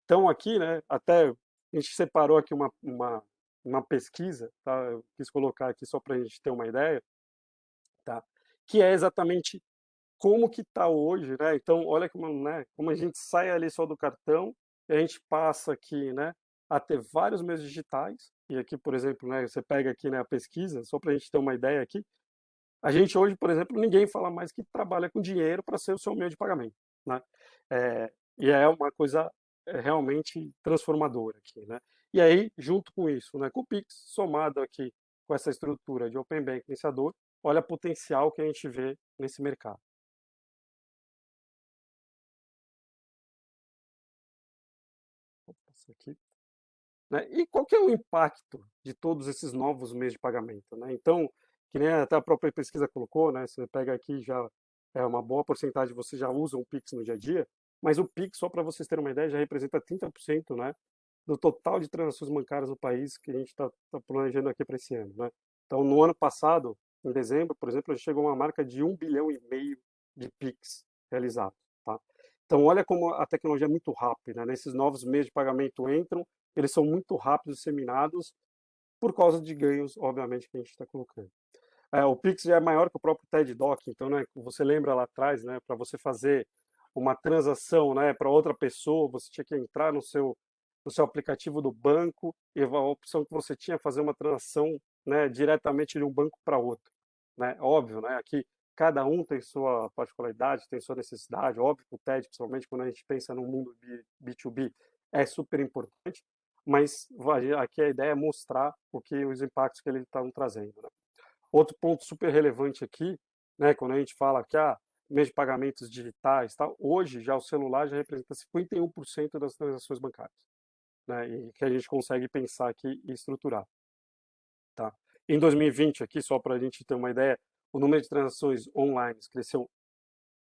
Então, aqui, né, até a gente separou aqui uma pesquisa, tá? Eu quis colocar aqui só para a gente ter uma ideia, tá? Que é exatamente como que está hoje, né? Então, olha como, né, como a gente sai ali só do cartão e a gente passa aqui, né, a ter vários meios digitais. E aqui, por exemplo, né, você pega aqui, né, a pesquisa, só para a gente ter uma ideia aqui, a gente hoje, por exemplo, ninguém fala mais que trabalha com dinheiro para ser o seu meio de pagamento, né? E é uma coisa realmente transformadora aqui, né? E aí, junto com isso, né, com o Pix, somado aqui com essa estrutura de Open Bank iniciador, olha o potencial que a gente vê nesse mercado. Vou passar aqui. Né? E qual que é o impacto de todos esses novos meios de pagamento, né? Então, que nem até a própria pesquisa colocou, né? Você pega aqui já é uma boa porcentagem, você já usa o Pix no dia a dia, mas o Pix, só para vocês terem uma ideia, já representa 30%, né, do total de transações bancárias no país que a gente está planejando aqui para esse ano, né? Então, no ano passado, em dezembro, por exemplo, a gente chegou a uma marca de 1,5 bilhão de Pix realizados, tá? Então, olha como a tecnologia é muito rápida, né? Esses novos meios de pagamento entram, eles são muito rápidos disseminados por causa de ganhos, obviamente, que a gente está colocando. O Pix já é maior que o próprio TED Doc, então, né, você lembra lá atrás, né, para você fazer uma transação, né, para outra pessoa, você tinha que entrar no seu aplicativo do banco e a opção que você tinha é fazer uma transação, né, diretamente de um banco para outro, né? Óbvio, né, aqui cada um tem sua particularidade, tem sua necessidade, óbvio que o TED, principalmente quando a gente pensa no mundo B2B, é super importante, mas aqui a ideia é mostrar os impactos que ele está trazendo, né? Outro ponto super relevante aqui, né, quando a gente fala que meios de pagamentos digitais, tal, hoje já o celular já representa 51% das transações bancárias, né, e que a gente consegue pensar aqui e estruturar, tá? Em 2020 aqui, só para a gente ter uma ideia, o número de transações online cresceu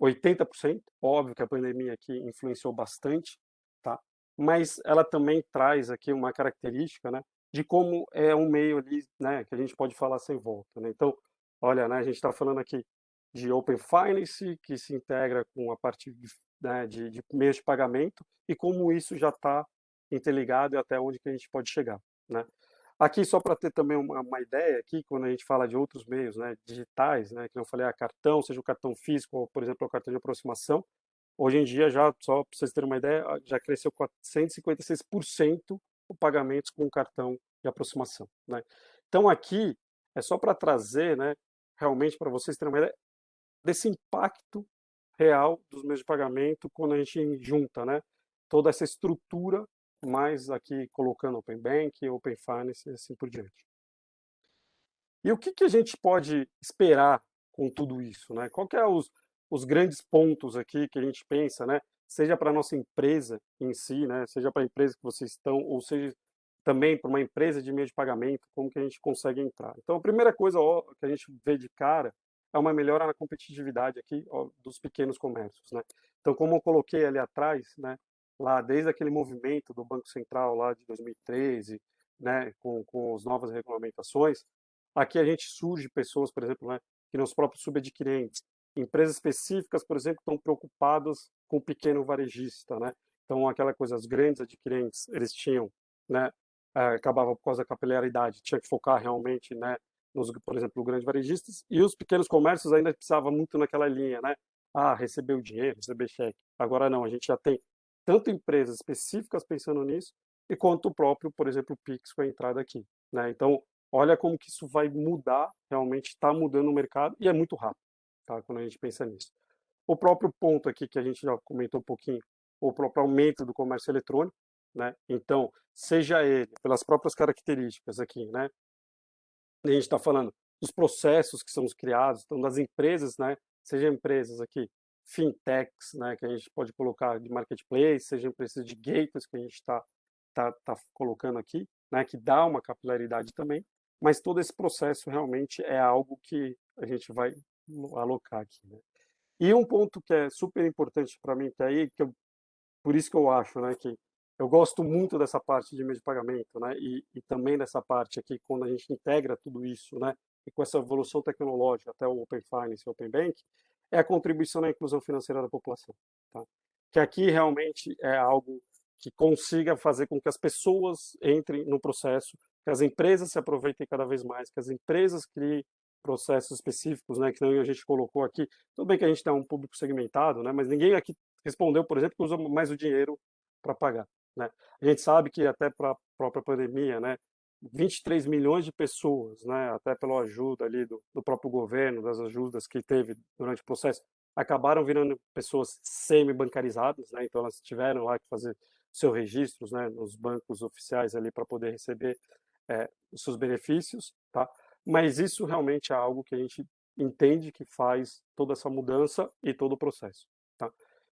80%, óbvio que a pandemia aqui influenciou bastante, tá? Mas ela também traz aqui uma característica, né, de como é um meio ali, né, que a gente pode falar sem volta, né? Então, olha, né, a gente está falando aqui de Open Finance, que se integra com a parte né, de meios de pagamento e como isso já está interligado e até onde que a gente pode chegar, né? Aqui, só para ter também uma ideia, aqui, quando a gente fala de outros meios, né, digitais, né, que eu falei, cartão, seja o cartão físico ou, por exemplo, o cartão de aproximação, hoje em dia, já, só para vocês terem uma ideia, já cresceu 456% o pagamentos com cartão de aproximação, né? Então, aqui, é só para trazer, né, realmente para vocês terem uma ideia desse impacto real dos meios de pagamento quando a gente junta, né, toda essa estrutura, mais aqui colocando Open Bank, Open Finance e assim por diante. E o que que a gente pode esperar com tudo isso, né? Qual que é os grandes pontos aqui que a gente pensa, né? Seja para a nossa empresa em si, né? Seja para a empresa que vocês estão, ou seja também para uma empresa de meio de pagamento, como que a gente consegue entrar. Então, a primeira coisa ó, que a gente vê de cara é uma melhora na competitividade aqui ó, dos pequenos comércios, né? Então, como eu coloquei ali atrás, né? Lá desde aquele movimento do Banco Central lá de 2013, né? Com as novas regulamentações, aqui a gente surge pessoas, por exemplo, né, que nos próprios subadquirentes, empresas específicas, por exemplo, estão preocupadas com o pequeno varejista, né? Então, aquela coisa, os grandes adquirentes, eles tinham, né, acabava por causa da capilaridade, tinha que focar realmente, né, nos, por exemplo, grandes varejistas, e os pequenos comércios ainda precisavam muito naquela linha, né? Receber o dinheiro, receber cheque. Agora não, a gente já tem tanto empresas específicas pensando nisso, e quanto o próprio, por exemplo, o Pix com a entrada aqui, né? Então, olha como que isso vai mudar, realmente está mudando o mercado e é muito rápido, tá? Quando a gente pensa nisso. O próprio ponto aqui que a gente já comentou um pouquinho, o próprio aumento do comércio eletrônico, né? Então, seja ele pelas próprias características aqui, né? A gente está falando dos processos que são criados, então das empresas, né? Seja empresas aqui fintechs, né? Que a gente pode colocar de marketplace, seja empresas de gateways que a gente está colocando aqui, né? Que dá uma capilaridade também, mas todo esse processo realmente é algo que a gente vai alocar aqui, né? E um ponto que é super importante para mim, que aí, por isso que eu acho, né, que eu gosto muito dessa parte de meio de pagamento, né, e também dessa parte aqui, quando a gente integra tudo isso, né, e com essa evolução tecnológica até o Open Finance e o Open Bank, é a contribuição na inclusão financeira da população, tá? Que aqui realmente é algo que consiga fazer com que as pessoas entrem no processo, que as empresas se aproveitem cada vez mais, que as empresas criem processos específicos, né, que a gente colocou aqui. Tudo bem que a gente tem um público segmentado, né, mas ninguém aqui respondeu, por exemplo, que usa mais o dinheiro para pagar, né? A gente sabe que até para a própria pandemia, né, 23 milhões de pessoas, né, até pela ajuda ali do próprio governo, das ajudas que teve durante o processo, acabaram virando pessoas semi-bancarizadas, né, então elas tiveram lá que fazer seus registros, né, nos bancos oficiais ali para poder receber os seus benefícios, tá? Mas isso realmente é algo que a gente entende que faz toda essa mudança e todo o processo, tá?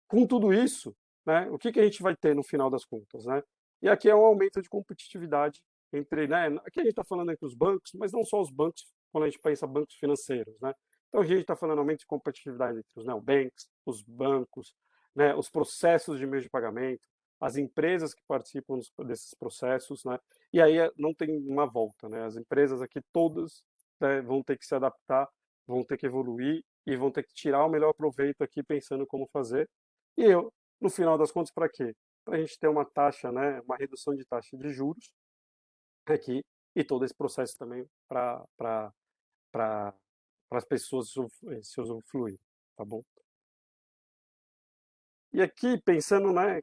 Com tudo isso, né, o que que a gente vai ter no final das contas, né? E aqui é um aumento de competitividade entre, né, aqui a gente está falando entre os bancos, mas não só os bancos, quando a gente pensa bancos financeiros, né? Então a gente está falando aumento de competitividade entre os neobanks, os bancos, né, os processos de meio de pagamento, as empresas que participam desses processos, né? E aí não tem uma volta, né? As empresas aqui todas, né, vão ter que se adaptar, vão ter que evoluir e vão ter que tirar o melhor proveito aqui pensando como fazer. E eu, no final das contas, para quê? Para a gente ter uma taxa, né, uma redução de taxa de juros aqui e todo esse processo também para as pessoas se usufruírem, tá bom? E aqui, pensando, né,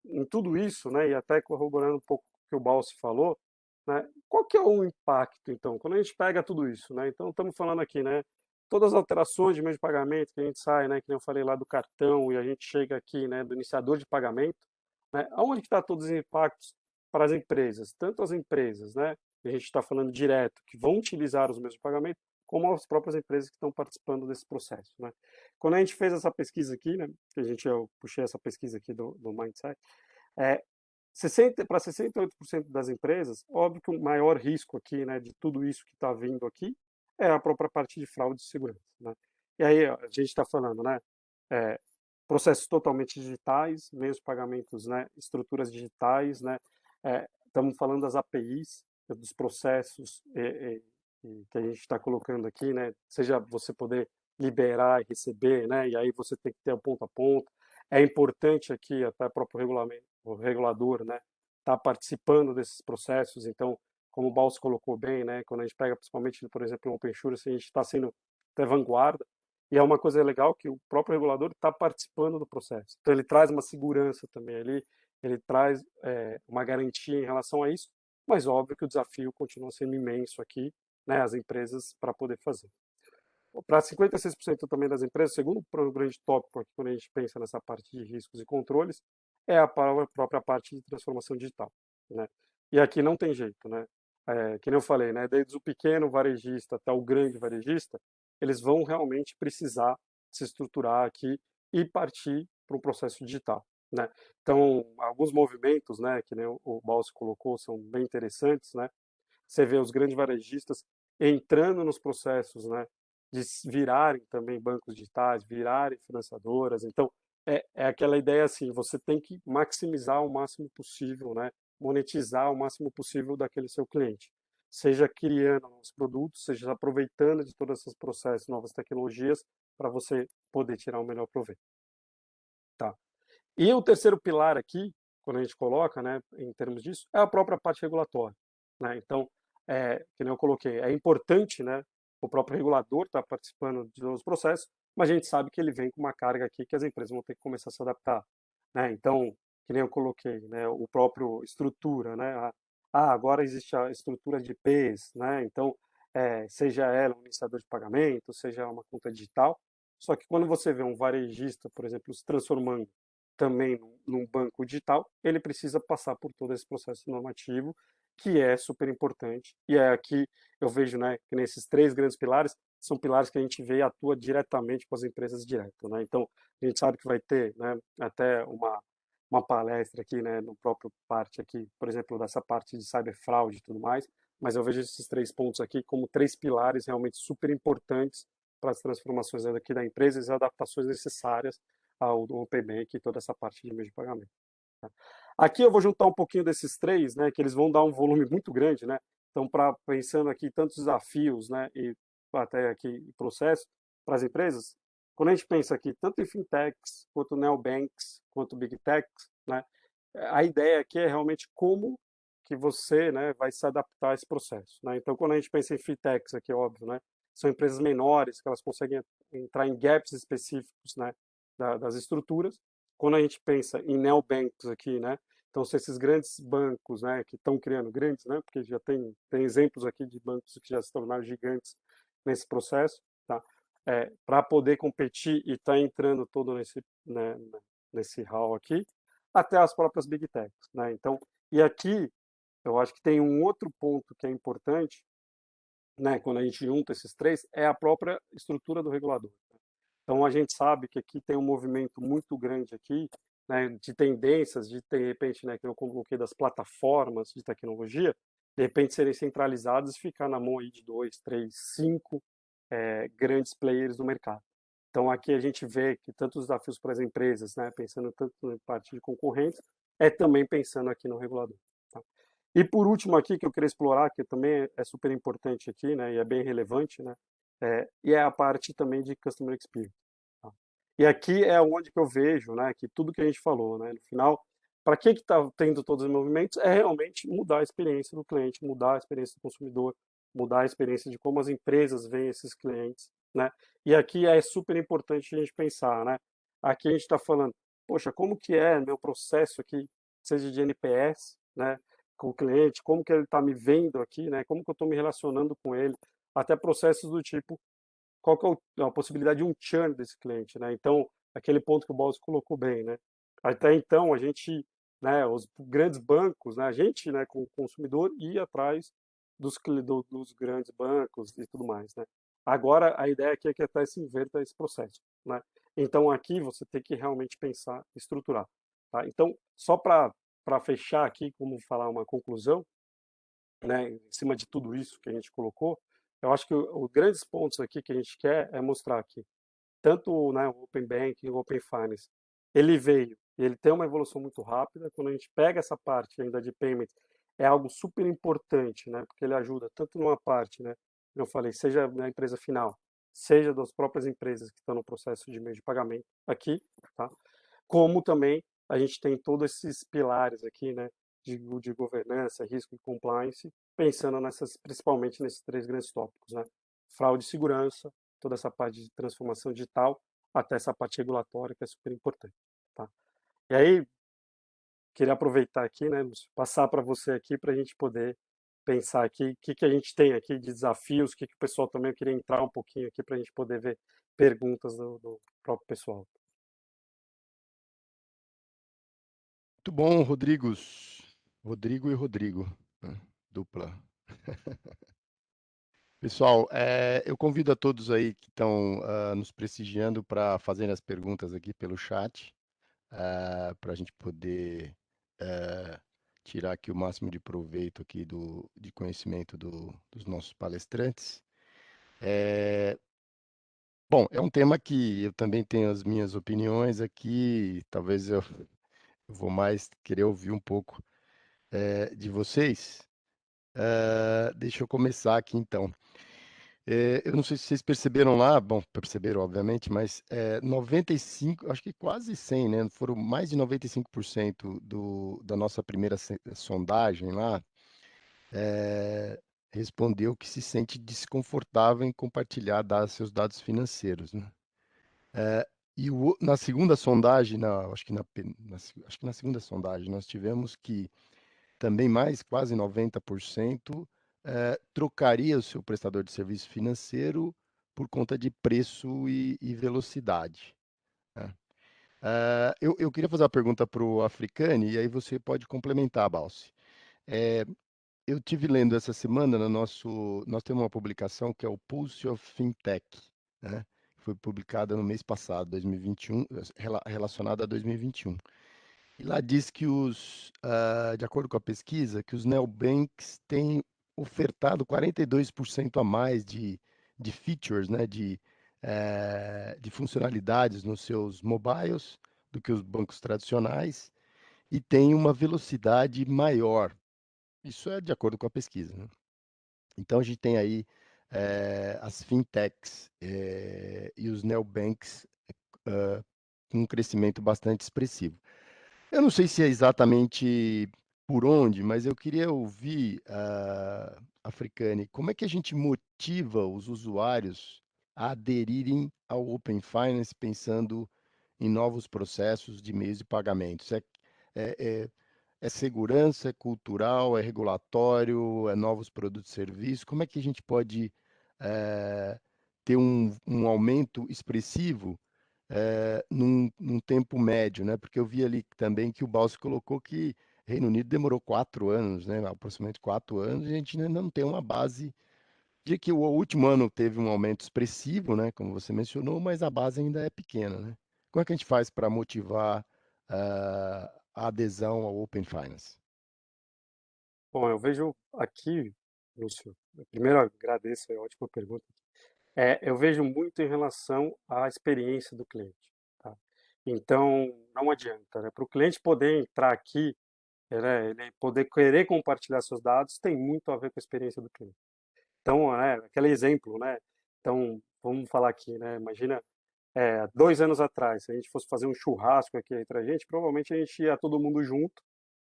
em tudo isso, né, e até corroborando um pouco o que o Balsi falou, né, qual que é o impacto, então, quando a gente pega tudo isso, né? Então, estamos falando aqui, né, todas as alterações de meio de pagamento que a gente sai, né, que nem eu falei lá do cartão e a gente chega aqui, né, do iniciador de pagamento, né, aonde que está todos os impactos para as empresas? Tanto as empresas, né, que a gente está falando direto, que vão utilizar os meios de pagamento, como as próprias empresas que estão participando desse processo, né? Quando a gente fez essa pesquisa aqui, né, que eu puxei essa pesquisa aqui do Mindset, é, para 68% das empresas, óbvio que o maior risco aqui, né, de tudo isso que está vindo aqui, é a própria parte de fraude de segurança, né? E aí a gente está falando, né, é, processos totalmente digitais, meios de pagamentos, né, estruturas digitais, né, estamos falando das APIs, dos processos que a gente está colocando aqui, né, seja você poder liberar e receber, né, e aí você tem que ter o ponto a ponto. é importante aqui, até o próprio regulamento, o regulador, né, tá participando desses processos. Então, como o Balso colocou bem, né, quando a gente pega principalmente, por exemplo, o Open Insurance, a gente está sendo até vanguarda, e é uma coisa legal que o próprio regulador está participando do processo. Então, ele traz uma segurança também ali, ele traz uma garantia em relação a isso, mas óbvio que o desafio continua sendo imenso aqui, né, as empresas para poder fazer. Para 56% também das empresas, segundo o grande tópico aqui, quando a gente pensa nessa parte de riscos e controles, é a própria parte de transformação digital, né? E aqui não tem jeito, né? Que nem eu falei, né? Desde o pequeno varejista até o grande varejista, eles vão realmente precisar se estruturar aqui e partir para um processo digital, né? Então, alguns movimentos, né, que nem o Balso colocou, são bem interessantes, né? Você vê os grandes varejistas entrando nos processos, né, de virarem também bancos digitais, virarem financiadoras. Então, é aquela ideia assim, você tem que maximizar o máximo possível, né, monetizar o máximo possível daquele seu cliente. Seja criando novos produtos, seja aproveitando de todos esses processos, novas tecnologias, para você poder tirar o melhor proveito. Tá. E o terceiro pilar aqui, quando a gente coloca, né, em termos disso, é a própria parte regulatória, né? Então, que nem eu coloquei, é importante, né, o próprio regulador estar participando de novos processos, mas a gente sabe que ele vem com uma carga aqui que as empresas vão ter que começar a se adaptar, né? Então, que nem eu coloquei, né, o próprio estrutura, né? Agora existe a estrutura de IPs, né? Então, seja ela um iniciador de pagamento, seja uma conta digital, só que quando você vê um varejista, por exemplo, se transformando também num banco digital, ele precisa passar por todo esse processo normativo, que é super importante. E é aqui eu vejo, né, que nesses três grandes pilares, são pilares que a gente vê e atua diretamente com as empresas direto, né? Então, a gente sabe que vai ter, né, até uma palestra aqui, né, no próprio parte aqui, por exemplo, dessa parte de cyberfraude e tudo mais, mas eu vejo esses três pontos aqui como três pilares realmente super importantes para as transformações aqui da empresa e as adaptações necessárias ao Open Bank e toda essa parte de meio de pagamento. Tá? Aqui eu vou juntar um pouquinho desses três, né, que eles vão dar um volume muito grande, né? Então, pensando aqui tantos desafios, né, e até aqui processo para as empresas, quando a gente pensa aqui tanto em fintechs, quanto neobanks, quanto big techs, né, a ideia aqui é realmente como que você, né, vai se adaptar a esse processo, né? Então, quando a gente pensa em fintechs aqui, óbvio, né, são empresas menores que elas conseguem entrar em gaps específicos, né, das estruturas. Quando a gente pensa em neobanks aqui, né, então são esses grandes bancos, né, que estão criando grandes, né, porque já tem exemplos aqui de bancos que já se tornaram gigantes nesse processo, tá? Para poder competir e estar entrando todo nesse hall aqui, até as próprias big techs, né? Então, e aqui eu acho que tem um outro ponto que é importante, né, quando a gente junta esses três, é a própria estrutura do regulador. Então a gente sabe que aqui tem um movimento muito grande aqui, né, de tendências, de repente, né, que eu coloquei das plataformas de tecnologia, de repente serem centralizadas e ficar na mão aí de 2, 3, 5 grandes players do mercado. Então aqui a gente vê que tanto os desafios para as empresas, né, pensando tanto na parte de concorrentes, é também pensando aqui no regulador. Tá? E por último aqui que eu queria explorar, que também é super importante aqui, né, e é bem relevante, né, e é a parte também de Customer Experience. Tá? E aqui é onde que eu vejo, né, que tudo que a gente falou, né, no final, para que está tendo todos os movimentos, é realmente mudar a experiência do cliente, mudar a experiência do consumidor, mudar a experiência de como as empresas veem esses clientes, né? E aqui é super importante a gente pensar, né? Aqui a gente está falando, poxa, como que é meu processo aqui, seja de NPS, né, com o cliente, como que ele está me vendo aqui, né? Como que eu estou me relacionando com ele, até processos do tipo, qual que é a possibilidade de um churn desse cliente, né? Então, aquele ponto que o Balso colocou bem, né? Até então, a gente, né, os grandes bancos, né, a gente, né, como consumidor, ia atrás dos grandes bancos e tudo mais, né? Agora, a ideia aqui é que até se inverta esse processo, né? Então, aqui você tem que realmente pensar, estruturar, tá? Então, só para fechar aqui, como falar uma conclusão, né, em cima de tudo isso que a gente colocou, eu acho que os grandes pontos aqui que a gente quer é mostrar que tanto, né, o Open Banking, o Open Finance, ele veio, ele tem uma evolução muito rápida. Quando a gente pega essa parte ainda de payment, é algo super importante, né, porque ele ajuda tanto numa parte, né, como eu falei, seja na empresa final, seja das próprias empresas que estão no processo de meio de pagamento aqui, tá? como também a gente tem todos esses pilares aqui, né, de governança, risco e compliance, pensando principalmente nesses três grandes tópicos, né? Fraude e segurança, toda essa parte de transformação digital, até essa parte regulatória que é super importante, tá? E aí, queria aproveitar aqui, né, Lúcio, passar para você aqui para a gente poder pensar aqui o que a gente tem aqui de desafios, o que o pessoal também, eu queria entrar um pouquinho aqui para a gente poder ver perguntas do próprio pessoal. Muito bom, Rodrigos. Rodrigo e Rodrigo, né? Dupla. Pessoal, eu convido a todos aí que estão nos prestigiando para fazerem as perguntas aqui pelo chat, para a gente poder tirar aqui o máximo de proveito aqui de conhecimento dos nossos palestrantes. Bom, é um tema que eu também tenho as minhas opiniões aqui, talvez eu vou mais querer ouvir um pouco de vocês. Deixa eu começar aqui então. Eu não sei se vocês perceberam lá, bom, perceberam obviamente, mas 95, acho que quase 100, né? Foram mais de 95% da nossa primeira sondagem lá, respondeu que se sente desconfortável em compartilhar seus dados financeiros, né? Na segunda sondagem, acho que na segunda sondagem, nós tivemos que também mais, quase 90%, trocaria o seu prestador de serviço financeiro por conta de preço e velocidade, né? Eu queria fazer uma pergunta para o Africane, e aí você pode complementar, Balsi. Eu tive lendo essa semana nós temos uma publicação que é o Pulse of Fintech, né? Foi publicada no mês passado, 2021, relacionada a 2021. E lá diz que de acordo com a pesquisa, que os neobanks têm ofertado 42% a mais de features, né, de funcionalidades nos seus mobiles do que os bancos tradicionais e tem uma velocidade maior. Isso é de acordo com a pesquisa, né? Então a gente tem aí as fintechs e os neobanks com um crescimento bastante expressivo. Eu não sei se é exatamente por onde, mas eu queria ouvir, Africane, como é que a gente motiva os usuários a aderirem ao Open Finance pensando em novos processos de meios de pagamento? É, é, é segurança, é cultural, é regulatório, é novos produtos e serviços? Como é que a gente pode ter um aumento expressivo num tempo médio, né? Porque eu vi ali também que o Balso colocou que Reino Unido demorou 4 anos, né? Aproximadamente 4 anos, e a gente ainda não tem uma base de que o último ano teve um aumento expressivo, né? Como você mencionou, mas a base ainda é pequena, né? Como é que a gente faz para motivar a adesão ao Open Finance? Bom, eu vejo aqui, Lúcio, primeiro agradeço, é ótima pergunta. Eu vejo muito em relação à experiência do cliente, tá? Então, não adianta, né? Para o cliente poder entrar aqui, ele poder querer compartilhar seus dados, tem muito a ver com a experiência do cliente. Então, né, aquele exemplo, né? Então, vamos falar aqui, né? Imagina, 2 anos atrás, se a gente fosse fazer um churrasco aqui entre a gente, provavelmente a gente ia todo mundo junto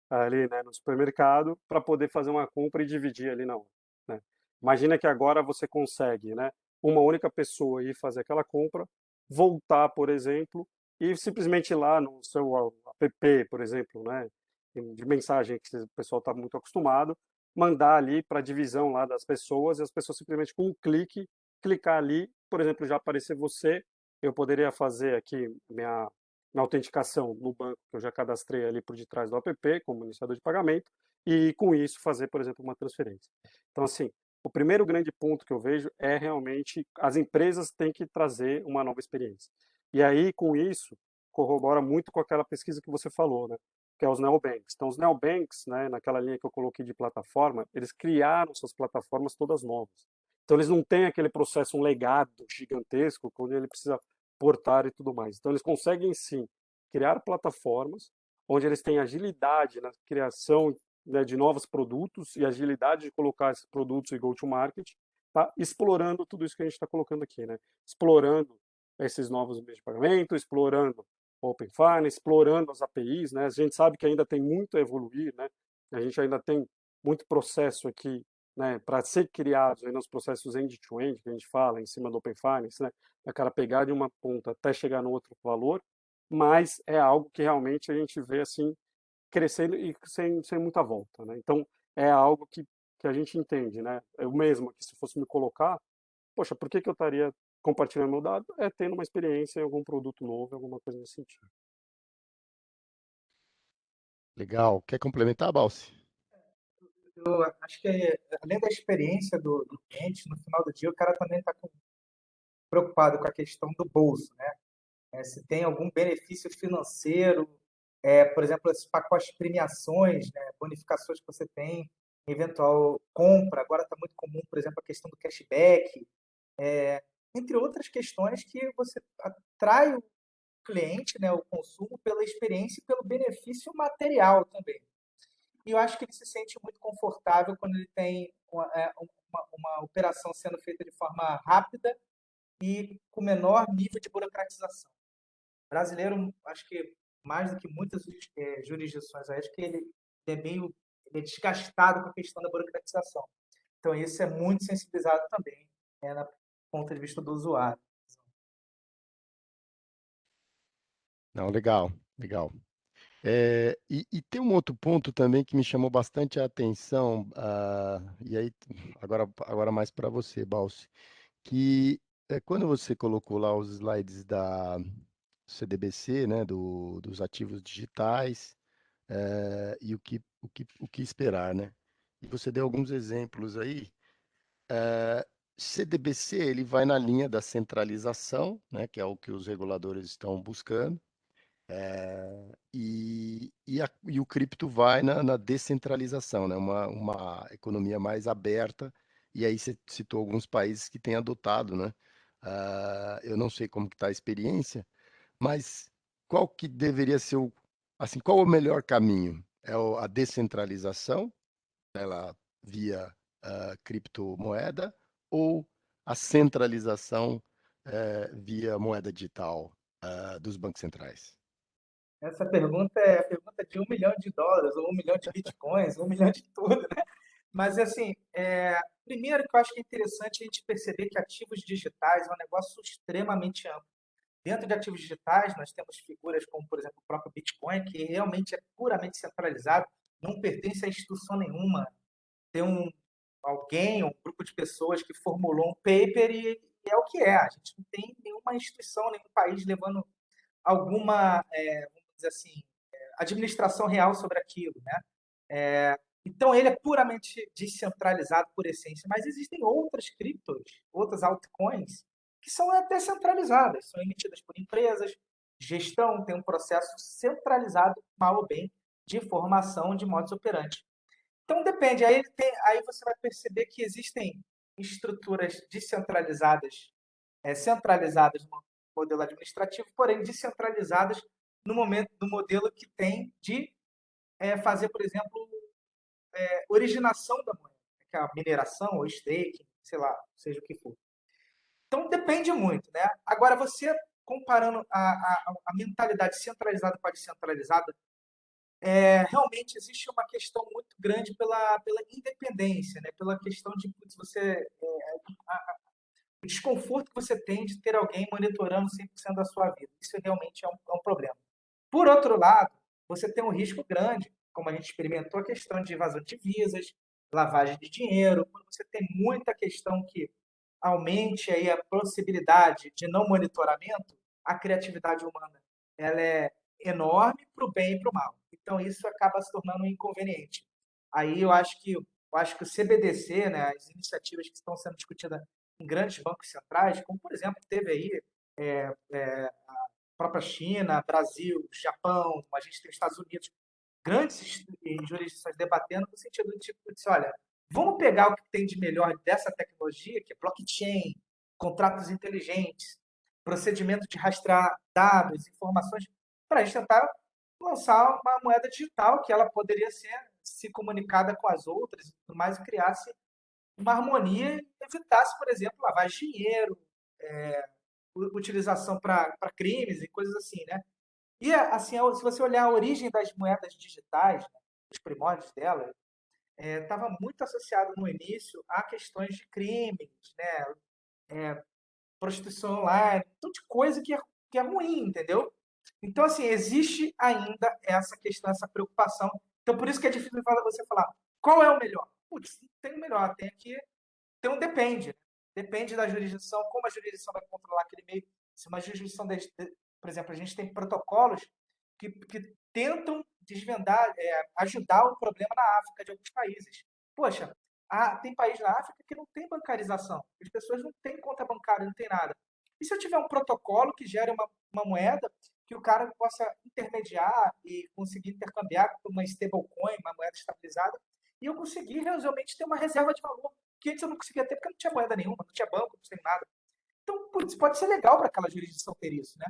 ali, né, no supermercado para poder fazer uma compra e dividir ali na hora, né? Imagina que agora você consegue, né, uma única pessoa ir fazer aquela compra, voltar, por exemplo, e simplesmente ir lá no seu app, por exemplo, né, de mensagem que o pessoal está muito acostumado, mandar ali para a divisão lá das pessoas e as pessoas simplesmente com um clique, clicar ali, por exemplo, já aparecer você, eu poderia fazer aqui minha autenticação no banco que eu já cadastrei ali por detrás do app como iniciador de pagamento e com isso fazer, por exemplo, uma transferência. Então, assim, o primeiro grande ponto que eu vejo é realmente as empresas têm que trazer uma nova experiência. E aí, com isso, corrobora muito com aquela pesquisa que você falou, né? Que é os neobanks. Então, os neobanks, né, naquela linha que eu coloquei de plataforma, eles criaram suas plataformas todas novas. Então, eles não têm aquele processo, um legado gigantesco, quando ele precisa portar e tudo mais. Então, eles conseguem, sim, criar plataformas onde eles têm agilidade na criação, né, de novos produtos e agilidade de colocar esses produtos e go-to-market, tá? Explorando tudo isso que a gente está colocando aqui, né? Explorando esses novos meios de pagamento, explorando Open Finance, explorando as APIs, né? A gente sabe que ainda tem muito a evoluir, né? A gente ainda tem muito processo aqui, né, para ser criados aí nos processos end-to-end, que a gente fala em cima do Open Finance, né? A cara pegar de uma ponta até chegar no outro valor, mas é algo que realmente a gente vê assim crescendo e sem muita volta, né? Então é algo que a gente entende, né? Eu mesmo que se fosse me colocar, poxa, por que eu estaria compartilhando meu dado? É tendo uma experiência em algum produto novo, alguma coisa nesse sentido. Legal. Quer complementar, Balsi? Eu acho que, além da experiência do cliente, no final do dia, o cara também está preocupado com a questão do bolso, né? Se tem algum benefício financeiro, por exemplo, esses pacotes de premiações, né, bonificações que você tem, eventual compra, agora está muito comum, por exemplo, a questão do cashback, entre outras questões que você atrai o cliente, né, o consumo, pela experiência e pelo benefício material também. E eu acho que ele se sente muito confortável quando ele tem uma operação sendo feita de forma rápida e com menor nível de burocratização. O brasileiro, acho que mais do que muitas jurisdições, acho que ele é desgastado com a questão da burocratização. Então, isso é muito sensibilizado também, na ponto de vista do usuário. Não, legal, legal. E tem um outro ponto também que me chamou bastante a atenção, e aí agora mais para você, Balsi, que quando você colocou lá os slides da CDBC, né, dos ativos digitais, e o que esperar, né? E você deu alguns exemplos aí. CDBC, ele vai na linha da centralização, né, que é o que os reguladores estão buscando. E o cripto vai na descentralização, né? Uma economia mais aberta. E aí você citou alguns países que têm adotado, né? Eu não sei como que está a experiência, mas qual que deveria ser assim, qual o melhor caminho? A descentralização, ela via criptomoeda, ou a centralização via moeda digital dos bancos centrais? Essa pergunta é a pergunta de $1 milhão, ou 1 milhão de bitcoins, 1 milhão de tudo, né? Mas, assim, primeiro que eu acho que é interessante a gente perceber que ativos digitais é um negócio extremamente amplo. Dentro de ativos digitais, nós temos figuras como, por exemplo, o próprio Bitcoin, que realmente é puramente centralizado, não pertence a instituição nenhuma. Tem alguém, um grupo de pessoas que formulou um paper e é o que é. A gente não tem nenhuma instituição, nenhum país levando alguma, vamos dizer assim, administração real sobre aquilo, né? Então, ele é puramente descentralizado por essência, mas existem outras criptos, outras altcoins, que são até centralizadas, são emitidas por empresas, gestão, tem um processo centralizado, mal ou bem, de formação de modus operandi. Então, depende. Aí você vai perceber que existem estruturas descentralizadas, centralizadas no modelo administrativo, porém descentralizadas no modelo que tem de fazer, por exemplo, originação da moeda, que é a mineração ou staking, sei lá, seja o que for. Então, depende muito, né? Agora, você comparando a mentalidade centralizada com a descentralizada, realmente existe uma questão muito grande pela independência, né? Pela questão de você o desconforto que você tem de ter alguém monitorando 100% da sua vida. Isso realmente é um problema. Por outro lado, você tem um risco grande, como a gente experimentou, a questão de evasão de divisas, lavagem de dinheiro, quando você tem muita questão que aumente aí a possibilidade de não monitoramento, a criatividade humana ela é enorme para o bem e para o mal. Então, isso acaba se tornando um inconveniente. Aí eu acho que o CBDC, né, as iniciativas que estão sendo discutidas em grandes bancos centrais, como, por exemplo, teve aí a própria China, Brasil, Japão, a gente tem os Estados Unidos, grandes jurisdições debatendo no sentido de, tipo, olha, vamos pegar o que tem de melhor dessa tecnologia, que é blockchain, contratos inteligentes, procedimento de rastrear dados, informações, para a gente tentar lançar uma moeda digital que ela poderia se comunicada com as outras e tudo mais, e criasse uma harmonia e evitasse, por exemplo, lavagem de dinheiro, utilização para crimes e coisas assim, né? E, assim, se você olhar a origem das moedas digitais, né, os primórdios delas, estava muito associado no início a questões de crimes, né, prostituição online, tudo de coisa que é ruim, entendeu? Então, assim, existe ainda essa questão, essa preocupação. Então, por isso que é difícil você falar qual é o melhor. Putz, não tem o melhor, tem um depende. Né? Depende da jurisdição, como a jurisdição vai controlar aquele meio. Se uma jurisdição, por exemplo, a gente tem protocolos que tentam desvendar, ajudar o problema na África de alguns países. Poxa, tem país na África que não tem bancarização. As pessoas não têm conta bancária, não tem nada. E se eu tiver um protocolo que gere uma moeda que o cara possa intermediar e conseguir intercambiar com uma stablecoin, uma moeda estabilizada, e eu conseguir realmente ter uma reserva de valor, que antes eu não conseguia ter porque não tinha moeda nenhuma, não tinha banco, não tinha nada. Então, putz, pode ser legal para aquela jurisdição ter isso, né?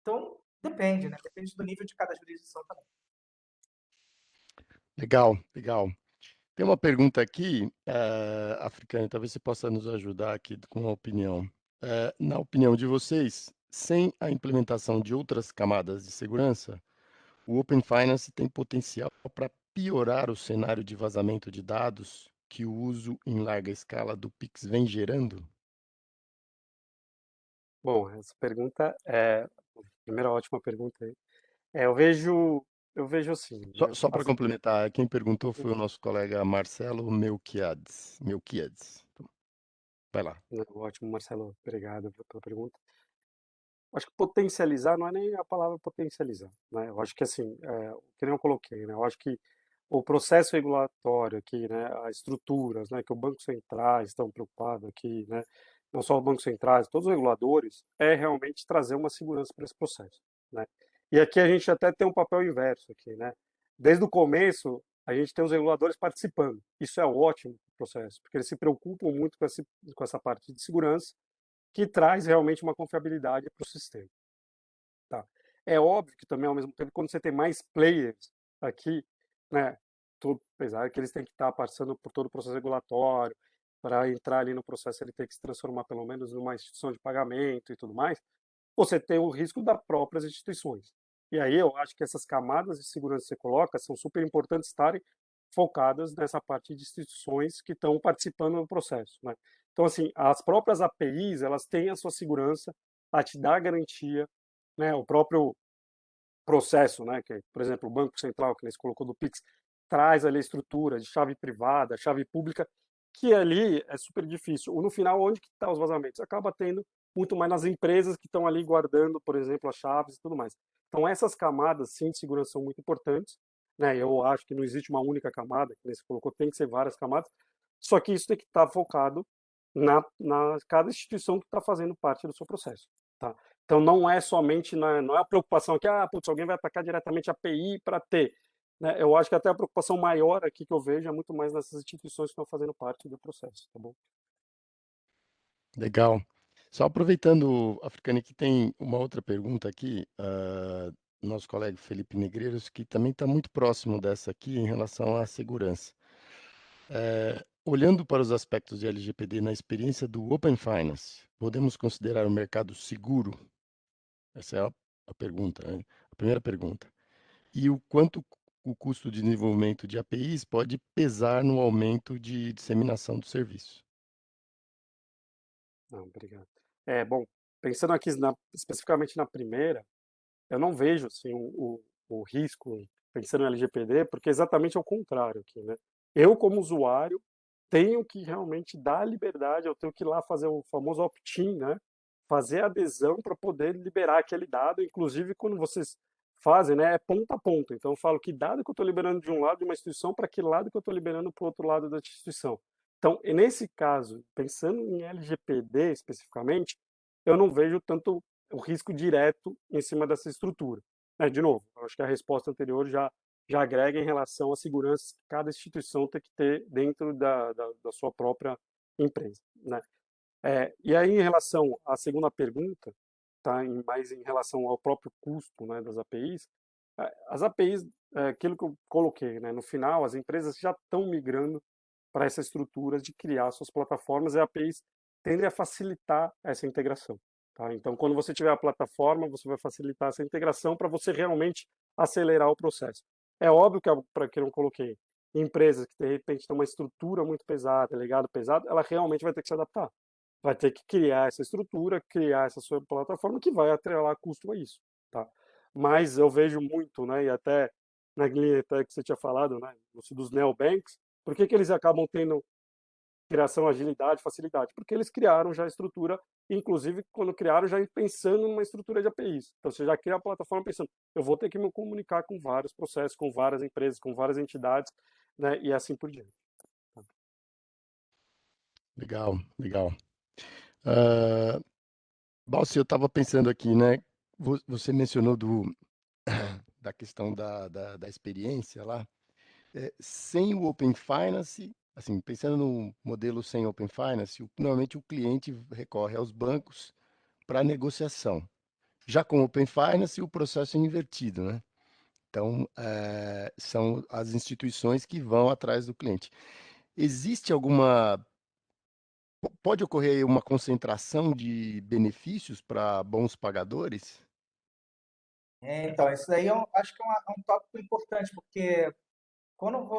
Então, depende, né? Depende do nível de cada jurisdição também. Legal, legal. Tem uma pergunta aqui, Africane, talvez você possa nos ajudar aqui com uma opinião. Na opinião de vocês, sem a implementação de outras camadas de segurança, o Open Finance tem potencial para piorar o cenário de vazamento de dados que o uso em larga escala do Pix vem gerando? Bom, essa pergunta é, primeira ótima pergunta aí. Eu vejo assim, Só, né? só para complementar, quem perguntou foi o nosso colega Marcelo Melquiades. Então, vai lá. Ótimo, Marcelo, obrigado pela pergunta. Acho que potencializar não é nem a palavra potencializar, né? Eu acho que assim, que nem eu coloquei, né? Eu acho que o processo regulatório aqui, né? As estruturas, né? Que o Banco Centrais estão preocupados aqui, né? Não só o Banco Centrais, todos os reguladores, é realmente trazer uma segurança para esse processo, né? E aqui a gente até tem um papel inverso aqui, né? Desde o começo, a gente tem os reguladores participando. Isso é ótimo para o processo, porque eles se preocupam muito com essa parte de segurança que traz realmente uma confiabilidade para o sistema. Tá? É óbvio que também, ao mesmo tempo, quando você tem mais players aqui, né, apesar que eles têm que estar passando por todo o processo regulatório, para entrar ali no processo ele tem que se transformar pelo menos numa instituição de pagamento e tudo mais, você tem o risco das próprias instituições. E aí eu acho que essas camadas de segurança que você coloca são super importantes estarem focadas nessa parte de instituições que estão participando do processo, né? Então, assim, as próprias APIs, elas têm a sua segurança, a te dar garantia, né? O próprio processo, né? Que, por exemplo, o Banco Central, que eles colocou do Pix, traz ali a estrutura de chave privada, chave pública, que ali é super difícil. No final, onde que estão os vazamentos? Acaba tendo muito mais nas empresas que estão ali guardando, por exemplo, as chaves e tudo mais. Então, essas camadas, sim, de segurança são muito importantes, né? Eu acho que não existe uma única camada, que você colocou, tem que ser várias camadas, só que isso tem que estar focado na cada instituição que está fazendo parte do seu processo, tá? Então não é somente não é a preocupação que putz, alguém vai atacar diretamente a API para ter, né? Eu acho que até a preocupação maior aqui que eu vejo é muito mais nessas instituições que estão fazendo parte do processo, tá bom? Legal. Só aproveitando, Africane, que tem uma outra pergunta aqui, nosso colega Felipe Negreiros, que também está muito próximo dessa aqui em relação à segurança. Olhando para os aspectos de LGPD na experiência do Open Finance, podemos considerar o mercado seguro? Essa é a pergunta, né? A primeira pergunta. E o quanto o custo de desenvolvimento de APIs pode pesar no aumento de disseminação do serviço? Não, obrigado. Bom, pensando aqui especificamente na primeira, eu não vejo assim o risco pensando no LGPD, porque é exatamente ao contrário aqui, né? Eu como usuário tenho que realmente dar liberdade, eu tenho que ir lá fazer o famoso opt-in, né? Fazer adesão para poder liberar aquele dado, inclusive quando vocês fazem, né, é ponto a ponto. Então eu falo que dado que eu estou liberando de um lado de uma instituição para que lado que eu estou liberando para o outro lado da instituição. Então, e nesse caso, pensando em LGPD especificamente, eu não vejo tanto o risco direto em cima dessa estrutura. De novo, eu acho que a resposta anterior já agrega em relação à segurança que cada instituição tem que ter dentro da sua própria empresa, né? E aí, em relação à segunda pergunta, tá, mais em relação ao próprio custo, né, das APIs, as APIs, aquilo que eu coloquei, né, no final, as empresas já estão migrando para essa estrutura de criar suas plataformas e APIs tendem a facilitar essa integração. tá? Então, quando você tiver a plataforma, você vai facilitar essa integração para você realmente acelerar o processo. É óbvio que, para que eu não coloquei, empresas que de repente têm uma estrutura muito pesada, legado pesado, ela realmente vai ter que se adaptar. Vai ter que criar essa estrutura, criar essa sua plataforma que vai atrelar custo a isso, tá? Mas eu vejo muito, né, e até na linha até que você tinha falado, né, dos neobanks, por que que eles acabam tendo criação, agilidade, facilidade? Porque eles criaram já a estrutura, inclusive quando criaram já pensando numa estrutura de APIs. Então você já cria a plataforma pensando, eu vou ter que me comunicar com vários processos, com várias empresas, com várias entidades, né, e assim por diante. Legal, legal. Uh, Balsi, eu estava pensando aqui, né? Você mencionou da questão da experiência lá. Sem o Open Finance, assim, pensando no modelo sem Open Finance, normalmente o cliente recorre aos bancos para negociação. Já com o Open Finance, o processo é invertido, né? Então, são as instituições que vão atrás do cliente. Existe pode ocorrer aí uma concentração de benefícios para bons pagadores? Então, isso daí eu acho que é um tópico importante, porque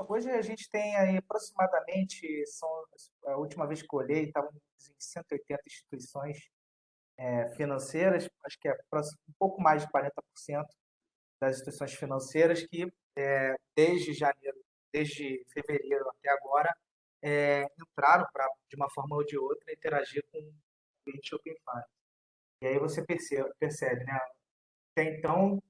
hoje a gente tem aí aproximadamente, a última vez que eu olhei, estavam em 180 instituições financeiras, acho que é um pouco mais de 40% das instituições financeiras que desde janeiro, desde fevereiro até agora, entraram para, de uma forma ou de outra, interagir com o cliente Open Finance. E aí você percebe, né? Até então,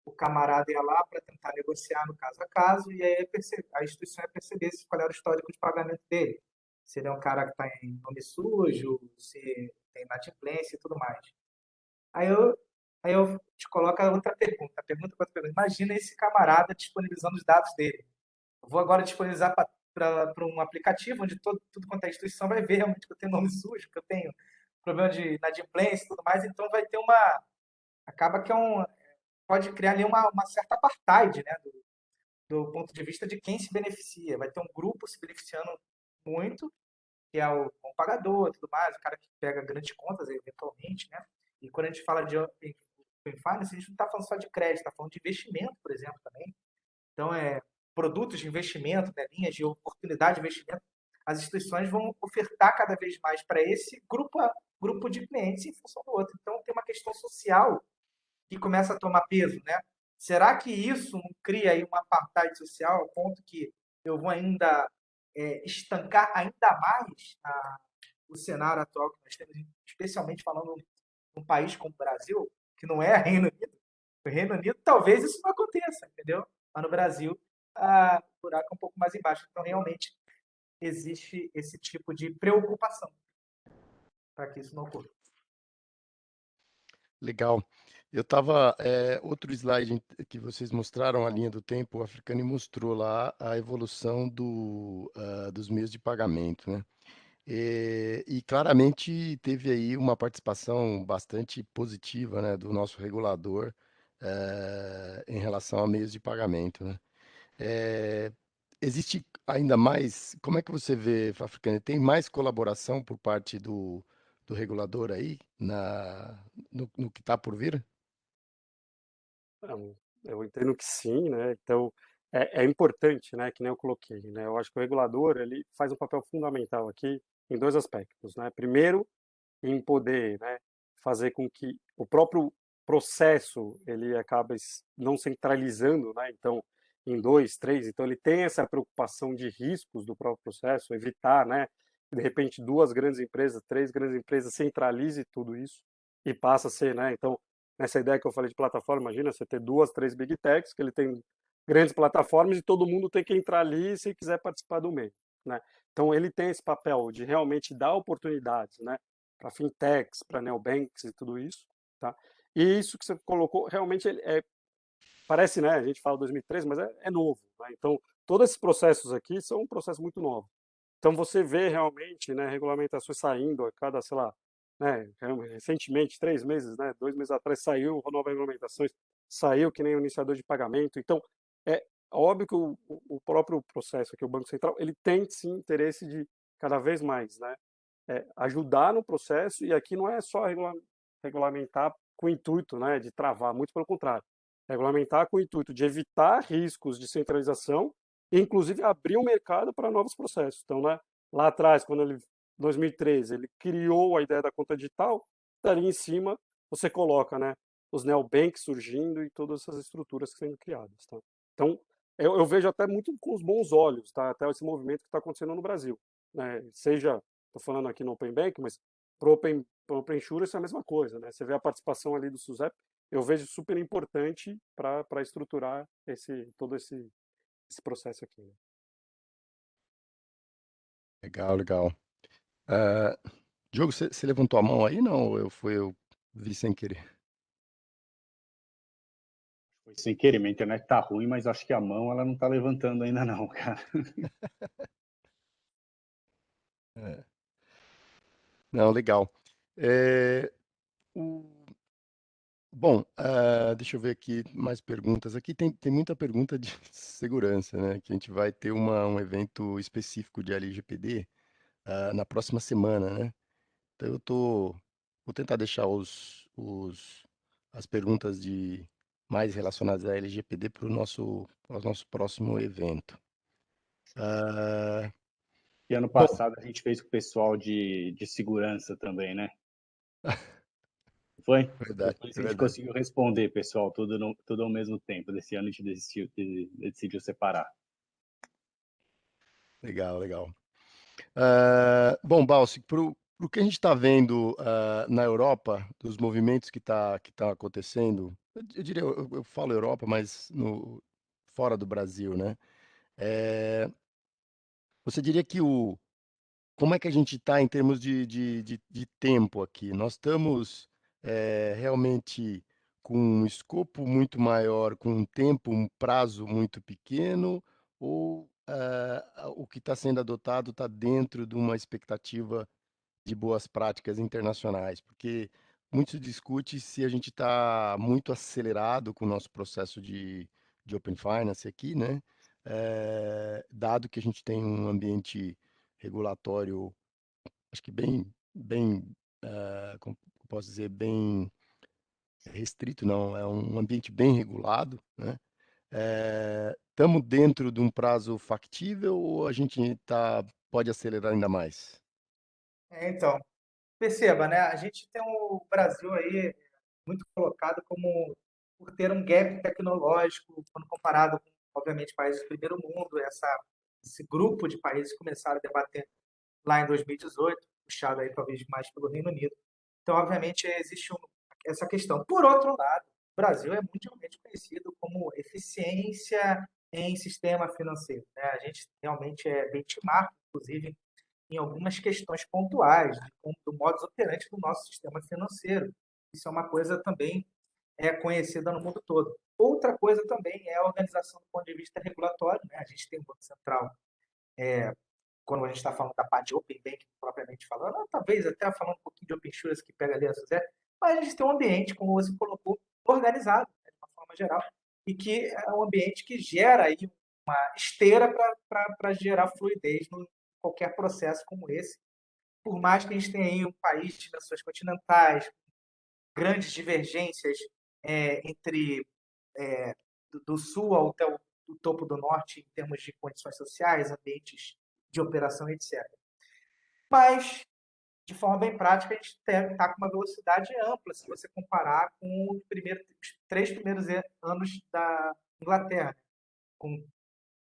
o camarada ia lá para tentar negociar no caso a caso, e aí a instituição ia perceber qual era o histórico de pagamento dele. Se ele é um cara que está em nome sujo, se tem inadimplência e tudo mais. Aí eu, aí eu te coloco a outra pergunta. A pergunta para outra pergunta. Imagina esse camarada disponibilizando os dados dele. Eu vou agora disponibilizar para um aplicativo onde tudo quanto é instituição vai ver realmente que eu tenho nome sujo, que eu tenho problema de inadimplência e tudo mais. Então vai ter uma. Acaba que pode criar ali uma certa apartheid, né, do ponto de vista de quem se beneficia. Vai ter um grupo se beneficiando muito, que é o bom pagador, tudo mais, o cara que pega grandes contas eventualmente, né? E quando a gente fala de Open Finance, a gente não está falando só de crédito, está falando de investimento, por exemplo, também. Então, produtos de investimento, né, linhas de oportunidade de investimento, as instituições vão ofertar cada vez mais para esse grupo de clientes em função do outro. Então, tem uma questão social que começa a tomar peso, né? Será que isso não cria aí uma apartheid social ao ponto que eu vou ainda estancar ainda mais o cenário atual que nós temos, especialmente falando num país como o Brasil, que não é Reino Unido? O Reino Unido talvez isso não aconteça, entendeu? Mas no Brasil o buraco é um pouco mais embaixo. Então, realmente, existe esse tipo de preocupação para que isso não ocorra. Legal. Eu estava, outro slide que vocês mostraram a linha do tempo, o Africane mostrou lá a evolução dos meios de pagamento, né? E claramente teve aí uma participação bastante positiva, né, do nosso regulador em relação a meios de pagamento, né? Eh, Existe ainda mais, como é que você vê, Africane, tem mais colaboração por parte do regulador aí no que está por vir? Não, eu entendo que sim, né? Então é importante, né? Que nem eu coloquei, né? Eu acho que o regulador ele faz um papel fundamental aqui em dois aspectos, né? Primeiro, em poder, né, fazer com que o próprio processo ele acabe não centralizando, né? Então em dois, três, então ele tem essa preocupação de riscos do próprio processo, evitar, né? Que de repente duas grandes empresas, três grandes empresas centralize tudo isso e passa a ser, né? Então nessa ideia que eu falei de plataforma, imagina você ter duas, três big techs, que ele tem grandes plataformas e todo mundo tem que entrar ali se quiser participar do meio, né? Então ele tem esse papel de realmente dar oportunidades, né, para fintechs, para neobanks e tudo isso, tá? E isso que você colocou realmente parece, né, a gente fala 2013, mas é novo, né? Então todos esses processos aqui são um processo muito novo. Então você vê realmente, né, regulamentações saindo a cada, sei lá, né, recentemente, 3 meses, né, 2 meses atrás saiu novas regulamentações, saiu que nem o iniciador de pagamento. Então é óbvio que o próprio processo aqui, o Banco Central, ele tem sim interesse de cada vez mais, né, ajudar no processo. E aqui não é só regulamentar com o intuito, né, de travar, muito pelo contrário. Regulamentar com o intuito de evitar riscos de centralização e, inclusive, abrir o mercado para novos processos. Então, né, lá atrás, quando ele, 2013, ele criou a ideia da conta digital, dali em cima você coloca, né, os neobanks surgindo e todas essas estruturas sendo criadas, tá? Então, eu vejo até muito com os bons olhos, tá? Até esse movimento que está acontecendo no Brasil, né? Seja, estou falando aqui no Open Bank, mas para o Open Insurance é a mesma coisa, né? Você vê a participação ali do SUSEP, eu vejo super importante para estruturar todo esse processo aqui, né? Legal, legal. Diogo, você levantou a mão aí? Não, eu vi sem querer. Foi sem querer, minha internet tá ruim, mas acho que a mão ela não tá levantando ainda não, cara. É. Não, legal. É, o- Bom, deixa eu ver aqui mais perguntas. Aqui tem muita pergunta de segurança, né? Que a gente vai ter um evento específico de LGPD na próxima semana, né? Então vou tentar deixar as perguntas mais relacionadas à LGPD para o nosso próximo evento. Ah, E ano bom, passado a gente fez com o pessoal de segurança também, né? Foi? verdade, Depois é a gente verdade. conseguiu responder, pessoal, tudo ao mesmo tempo. Desse ano a gente decidiu separar. Legal, legal. Bom, Balsi, para o que a gente está vendo na Europa, dos movimentos que tá acontecendo, eu diria, eu falo Europa, mas fora do Brasil, né? Eh, Você diria que como é que a gente está em termos de tempo aqui? Nós estamos realmente com um escopo muito maior, com um tempo, um prazo muito pequeno, ou o que está sendo adotado está dentro de uma expectativa de boas práticas internacionais? Porque muito se discute se a gente está muito acelerado com o nosso processo de Open Finance aqui, né? Dado que a gente tem um ambiente regulatório, acho que bem, como eu posso dizer, bem restrito, não, é um ambiente bem regulado, né? Estamos dentro de um prazo factível ou a gente pode acelerar ainda mais? Então, perceba, né? A gente tem o Brasil aí muito colocado como por ter um gap tecnológico quando comparado com, obviamente, países do primeiro mundo. Esse grupo de países começaram a debater lá em 2018, puxado aí talvez mais pelo Reino Unido. Então, obviamente, existe essa questão. Por outro lado, o Brasil é mundialmente conhecido como eficiência em sistema financeiro, né? A gente realmente é benchmark, inclusive, em algumas questões pontuais do modus operandi do nosso sistema financeiro. Isso é uma coisa também conhecida no mundo todo. Outra coisa também é a organização do ponto de vista regulatório, né? A gente tem um Banco Central, quando a gente está falando da parte de Open Bank, propriamente falando, ou talvez até falando um pouquinho de Open Insurance, que pega ali a Suzé, mas a gente tem um ambiente, como você colocou, organizado, né, de uma forma geral, e que é um ambiente que gera aí uma esteira para gerar fluidez em qualquer processo como esse. Por mais que a gente tenha aí um país de dimensões continentais, grandes divergências entre do sul até o topo do norte em termos de condições sociais, ambientes de operação, etc. Mas, de forma bem prática, a gente está com uma velocidade ampla se você comparar com os 3 primeiros anos da Inglaterra. Com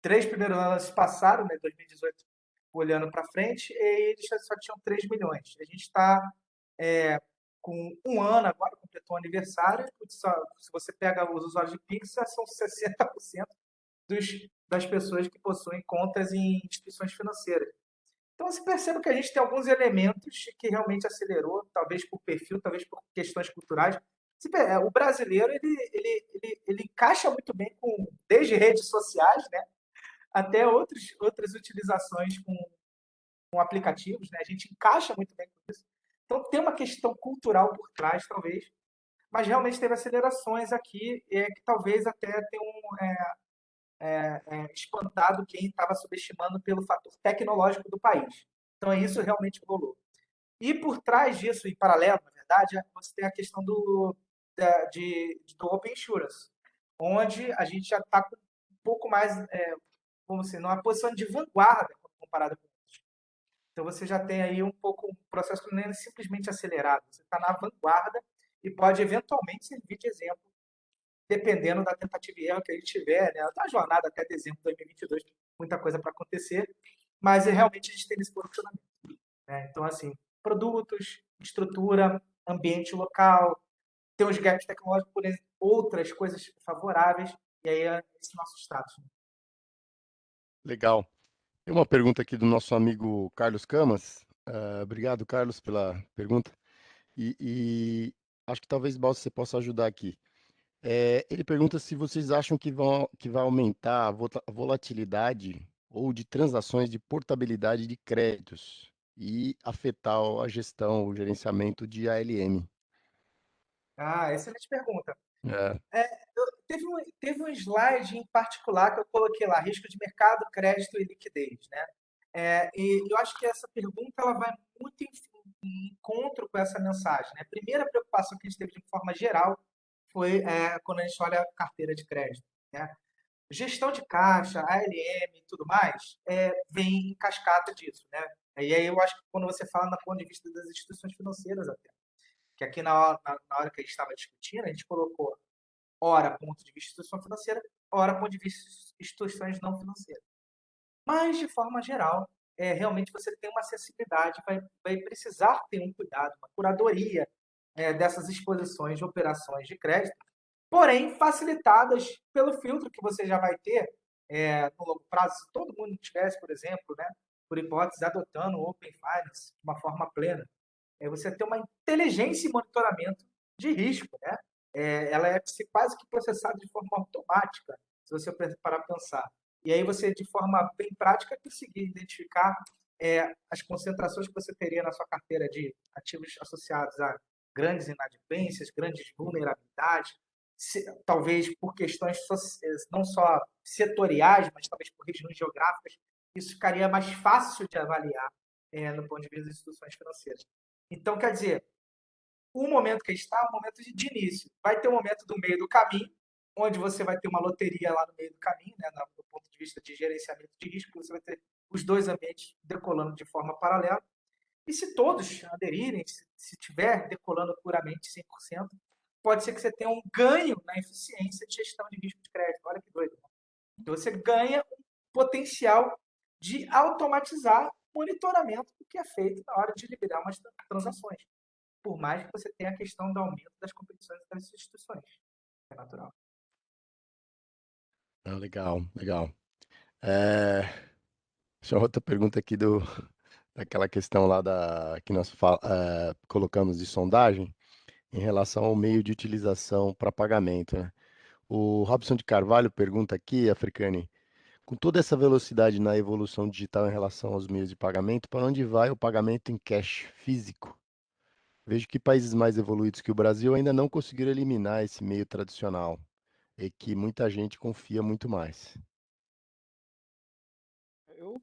3 primeiros anos se passaram, né, 2018, olhando para frente, e eles só tinham 3 milhões. A gente está com um ano agora, completou o aniversário, se você pega os usuários de Pix, são 60% das pessoas que possuem contas em instituições financeiras. Então, você percebe que a gente tem alguns elementos que realmente acelerou, talvez por perfil, talvez por questões culturais. O brasileiro ele encaixa muito bem desde redes sociais, né, até outras utilizações com aplicativos. Né, a gente encaixa muito bem com isso. Então, tem uma questão cultural por trás, talvez, mas realmente teve acelerações aqui que talvez até tenham espantado quem estava subestimando pelo fator tecnológico do país. Então, isso realmente rolou. E por trás disso, em paralelo, na verdade, verdade, você tem a questão do Open Insurance, onde a gente já está com um pouco mais, como assim, numa posição de vanguarda comparado com outros. Então você já tem aí um pouco um processo que não é simplesmente acelerado, você está na vanguarda e pode eventualmente servir de exemplo, dependendo da tentativa e erro que a gente tiver, né? Da jornada até dezembro de 2022, muita coisa para acontecer, mas realmente a gente tem esse posicionamento, né? Então, assim, produtos, estrutura, ambiente local, tem os gaps tecnológicos, por exemplo, outras coisas favoráveis, e aí é esse nosso status. Legal. Tem uma pergunta aqui do nosso amigo Carlos Camas. Obrigado, Carlos, pela pergunta. E acho que talvez, Balso, você possa ajudar aqui. Ele pergunta se vocês acham que vai aumentar a volatilidade ou de transações de portabilidade de créditos e afetar a gestão, o gerenciamento de ALM. Ah, excelente pergunta. É, Teve um slide em particular que eu coloquei lá, risco de mercado, crédito e liquidez, né? E eu acho que essa pergunta ela vai muito em encontro com essa mensagem, né? A primeira preocupação que a gente teve de forma geral foi quando a gente olha a carteira de crédito, né? Gestão de caixa, ALM e tudo mais, vem em cascata disso, né? E aí eu acho que quando você fala do ponto de vista das instituições financeiras até, que aqui na hora que a gente estava discutindo, a gente colocou ora ponto de vista instituição financeira, ora ponto de vista instituições não financeiras. Mas, de forma geral, realmente você tem uma acessibilidade, vai precisar ter um cuidado, uma curadoria dessas exposições de operações de crédito, porém facilitadas pelo filtro que você já vai ter no longo prazo. Se todo mundo tivesse, por exemplo, né, por hipótese, adotando o Open Finance de uma forma plena, você ter uma inteligência e monitoramento de risco, né? Ela é quase que processada de forma automática, se você parar para pensar. E aí você, de forma bem prática, conseguir identificar as concentrações que você teria na sua carteira de ativos associados a grandes inadimplências, grandes vulnerabilidades, talvez por questões não só setoriais, mas talvez por regiões geográficas, isso ficaria mais fácil de avaliar no ponto de vista das instituições financeiras. Então, quer dizer, o momento que a gente está é um momento de início. Vai ter um momento do meio do caminho, onde você vai ter uma loteria lá no meio do caminho, né, do ponto de vista de gerenciamento de risco, você vai ter os dois ambientes decolando de forma paralela. E se todos aderirem, se tiver decolando puramente 100%, pode ser que você tenha um ganho na eficiência de gestão de risco de crédito. Olha que doido. Então, você ganha um potencial de automatizar o monitoramento do que é feito na hora de liberar umas transações. Por mais que você tenha a questão do aumento das competições das instituições. É natural. legal, legal. Deixa eu outra pergunta aqui daquela questão lá que nós colocamos de sondagem em relação ao meio de utilização para pagamento, né? O Robson de Carvalho pergunta aqui, Africane, com toda essa velocidade na evolução digital em relação aos meios de pagamento, para onde vai o pagamento em cash físico? Vejo que países mais evoluídos que o Brasil ainda não conseguiram eliminar esse meio tradicional e que muita gente confia muito mais. Eu,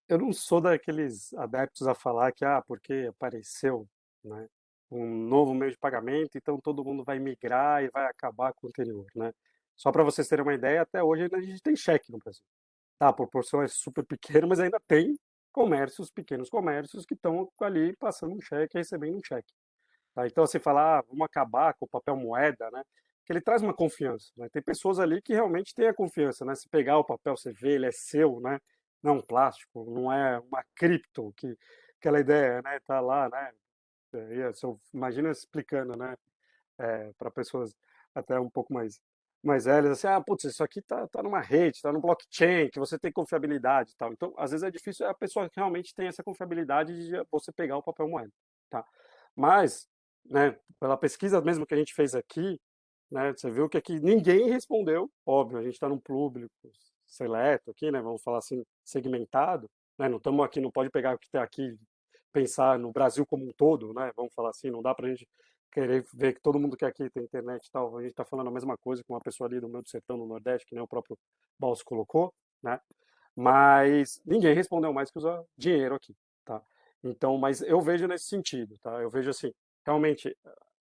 eu não sou daqueles adeptos a falar que, porque apareceu, né, um novo meio de pagamento, então todo mundo vai migrar e vai acabar com o anterior, né? Só para vocês terem uma ideia, até hoje ainda a gente tem cheque no Brasil. Tá, a proporção é super pequena, mas ainda tem comércios, pequenos comércios, que estão ali passando um cheque, recebendo um cheque. Tá? Então, você fala, vamos acabar com o papel moeda, né? Que ele traz uma confiança, né? Tem pessoas ali que realmente têm a confiança, né? Se pegar o papel, você vê, ele é seu, né? Não é um plástico, não é uma cripto, que aquela ideia, né? Tá lá, né? Imagina explicando, né? Para pessoas até um pouco mais velhas, assim, putz, isso aqui tá numa rede, tá no blockchain, que você tem confiabilidade e tal. Então, às vezes é difícil, a pessoa que realmente tem essa confiabilidade de você pegar o papel moeda, tá? Mas, né, pela pesquisa mesmo que a gente fez aqui, né, você viu que aqui ninguém respondeu, óbvio, a gente está num público seleto aqui, né, vamos falar assim, segmentado, né, não estamos aqui, não pode pegar o que está aqui, pensar no Brasil como um todo, né, vamos falar assim, não dá para a gente querer ver que todo mundo que aqui tem internet e tal, a gente está falando a mesma coisa com uma pessoa ali do meu sertão, no Nordeste, que nem o próprio Balso colocou, né, mas ninguém respondeu mais que usar dinheiro aqui, tá? Então, mas eu vejo nesse sentido, tá? Eu vejo assim, realmente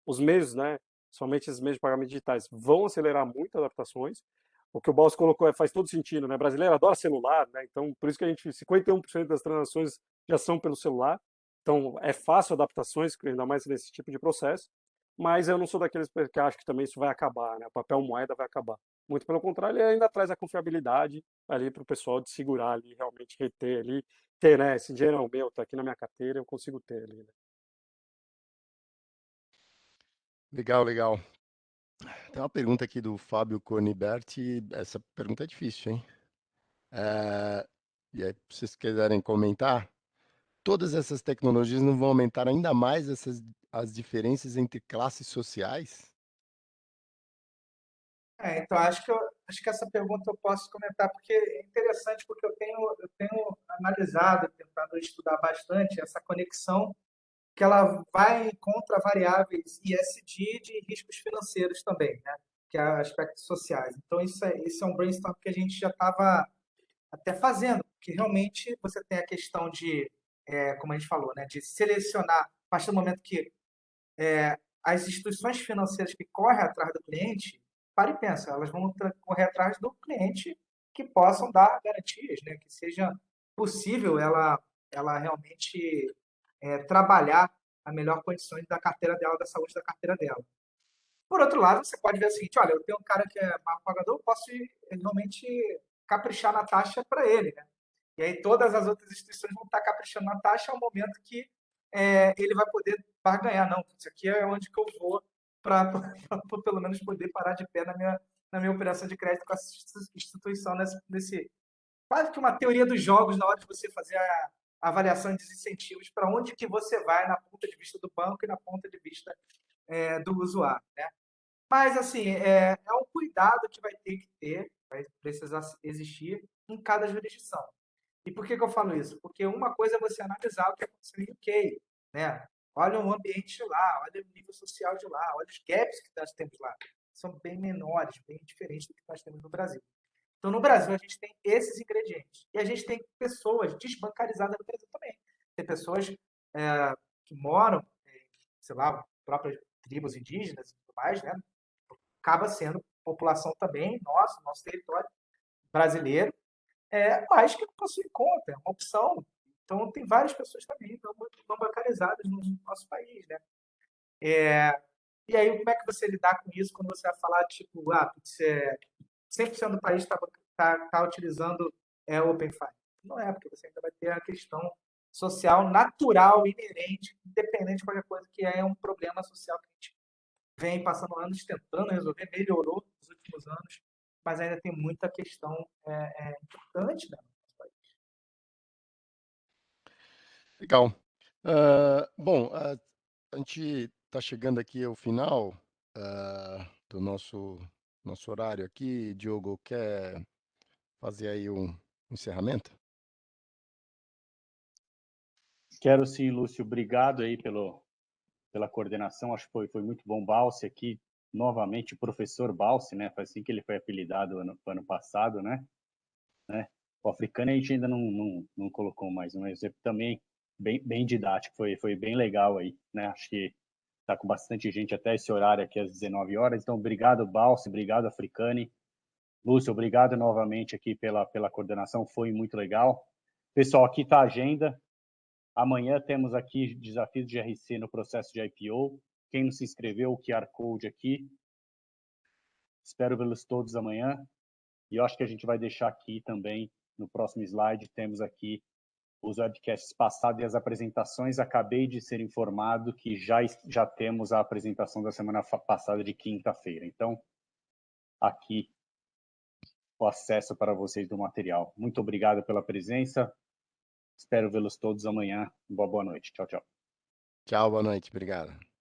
os meios, né, somente esses meios de pagamento digitais vão acelerar muito adaptações. O que o Balso colocou faz todo sentido, né? Brasileiro adora celular, né? Então, por isso que a gente 51% das transações já são pelo celular. Então, é fácil adaptações, ainda mais nesse tipo de processo. Mas eu não sou daqueles que acham que também isso vai acabar, né? O papel moeda vai acabar. Muito pelo contrário, ele ainda traz a confiabilidade ali para o pessoal de segurar ali, realmente reter ali, ter, né? Esse dinheiro é o meu, tá aqui na minha carteira, eu consigo ter ali, né? Legal, legal. Tem uma pergunta aqui do Fábio Coniberti. Essa pergunta é difícil, hein? E aí, se vocês quiserem comentar, todas essas tecnologias não vão aumentar ainda mais as diferenças entre classes sociais? Então acho que essa pergunta eu posso comentar porque é interessante porque eu tenho analisado, tentado estudar bastante essa conexão que ela vai contra variáveis ESG de riscos financeiros também, né? Que é aspectos sociais. Então isso é um brainstorm que a gente já estava até fazendo, porque realmente você tem a questão de, como a gente falou, né, de selecionar a partir do momento que as instituições financeiras que correm atrás do cliente, para e pensa, elas vão correr atrás do cliente que possam dar garantias, né? Que seja possível ela realmente trabalhar a melhor condições da carteira dela, da saúde da carteira dela. Por outro lado, você pode ver o seguinte, olha, eu tenho um cara que é mal pagador, eu posso realmente caprichar na taxa para ele, né? E aí todas as outras instituições vão estar caprichando na taxa ao momento que ele vai poder barganhar. Não, isso aqui é onde que eu vou para pelo menos poder parar de pé na minha operação de crédito com essa instituição nesse quase que uma teoria dos jogos na hora de você fazer a avaliação de desincentivos para onde que você vai na ponta de vista do banco e na ponta de vista do usuário, né? Mas, assim, é um cuidado que vai ter que ter, vai precisar existir em cada jurisdição. E por que eu falo isso? Porque uma coisa é você analisar o que aconteceu em UK, né? Olha o ambiente de lá, olha o nível social de lá, olha os gaps que nós temos lá. São bem menores, bem diferentes do que nós temos no Brasil. Então, no Brasil, a gente tem esses ingredientes. E a gente tem pessoas desbancarizadas no Brasil também. Tem pessoas que moram, sei lá, próprias tribos indígenas e tudo mais, né? Acaba sendo população também, nosso território brasileiro, mas que não possui conta, é uma opção. Então, tem várias pessoas também não bancarizadas no nosso país, né? E aí, como é que você lidar com isso quando você vai falar, tipo, 100% do país está utilizando o OpenFi? Não é, porque você ainda vai ter a questão social natural, inerente, independente de qualquer coisa, que é um problema social que a gente vem passando anos tentando resolver, melhorou nos últimos anos, mas ainda tem muita questão importante, né, no nosso país. Legal. Bom, a gente está chegando aqui ao final do nosso horário aqui. Diogo, quer fazer aí um encerramento? Quero sim, Lúcio, obrigado aí pela coordenação, acho que foi muito bom. Balse aqui, novamente, o professor Balse, né? Foi assim que ele foi apelidado ano passado, né? O africano a gente ainda não colocou mais um exemplo também bem didático, foi bem legal aí, né? Acho que está com bastante gente até esse horário aqui às 19 horas, então obrigado, Balse, obrigado, Africane. Lúcio, obrigado novamente aqui pela coordenação, foi muito legal. Pessoal, aqui está a agenda. Amanhã temos aqui desafios de GRC no processo de IPO. Quem não se inscreveu, o QR Code aqui. Espero vê-los todos amanhã. E eu acho que a gente vai deixar aqui também, no próximo slide, temos aqui os webcasts passados e as apresentações. Acabei de ser informado que já temos a apresentação da semana passada de quinta-feira. Então, aqui o acesso para vocês do material. Muito obrigado pela presença. Espero vê-los todos amanhã. Boa noite. Tchau, tchau. Tchau, boa noite. Obrigado.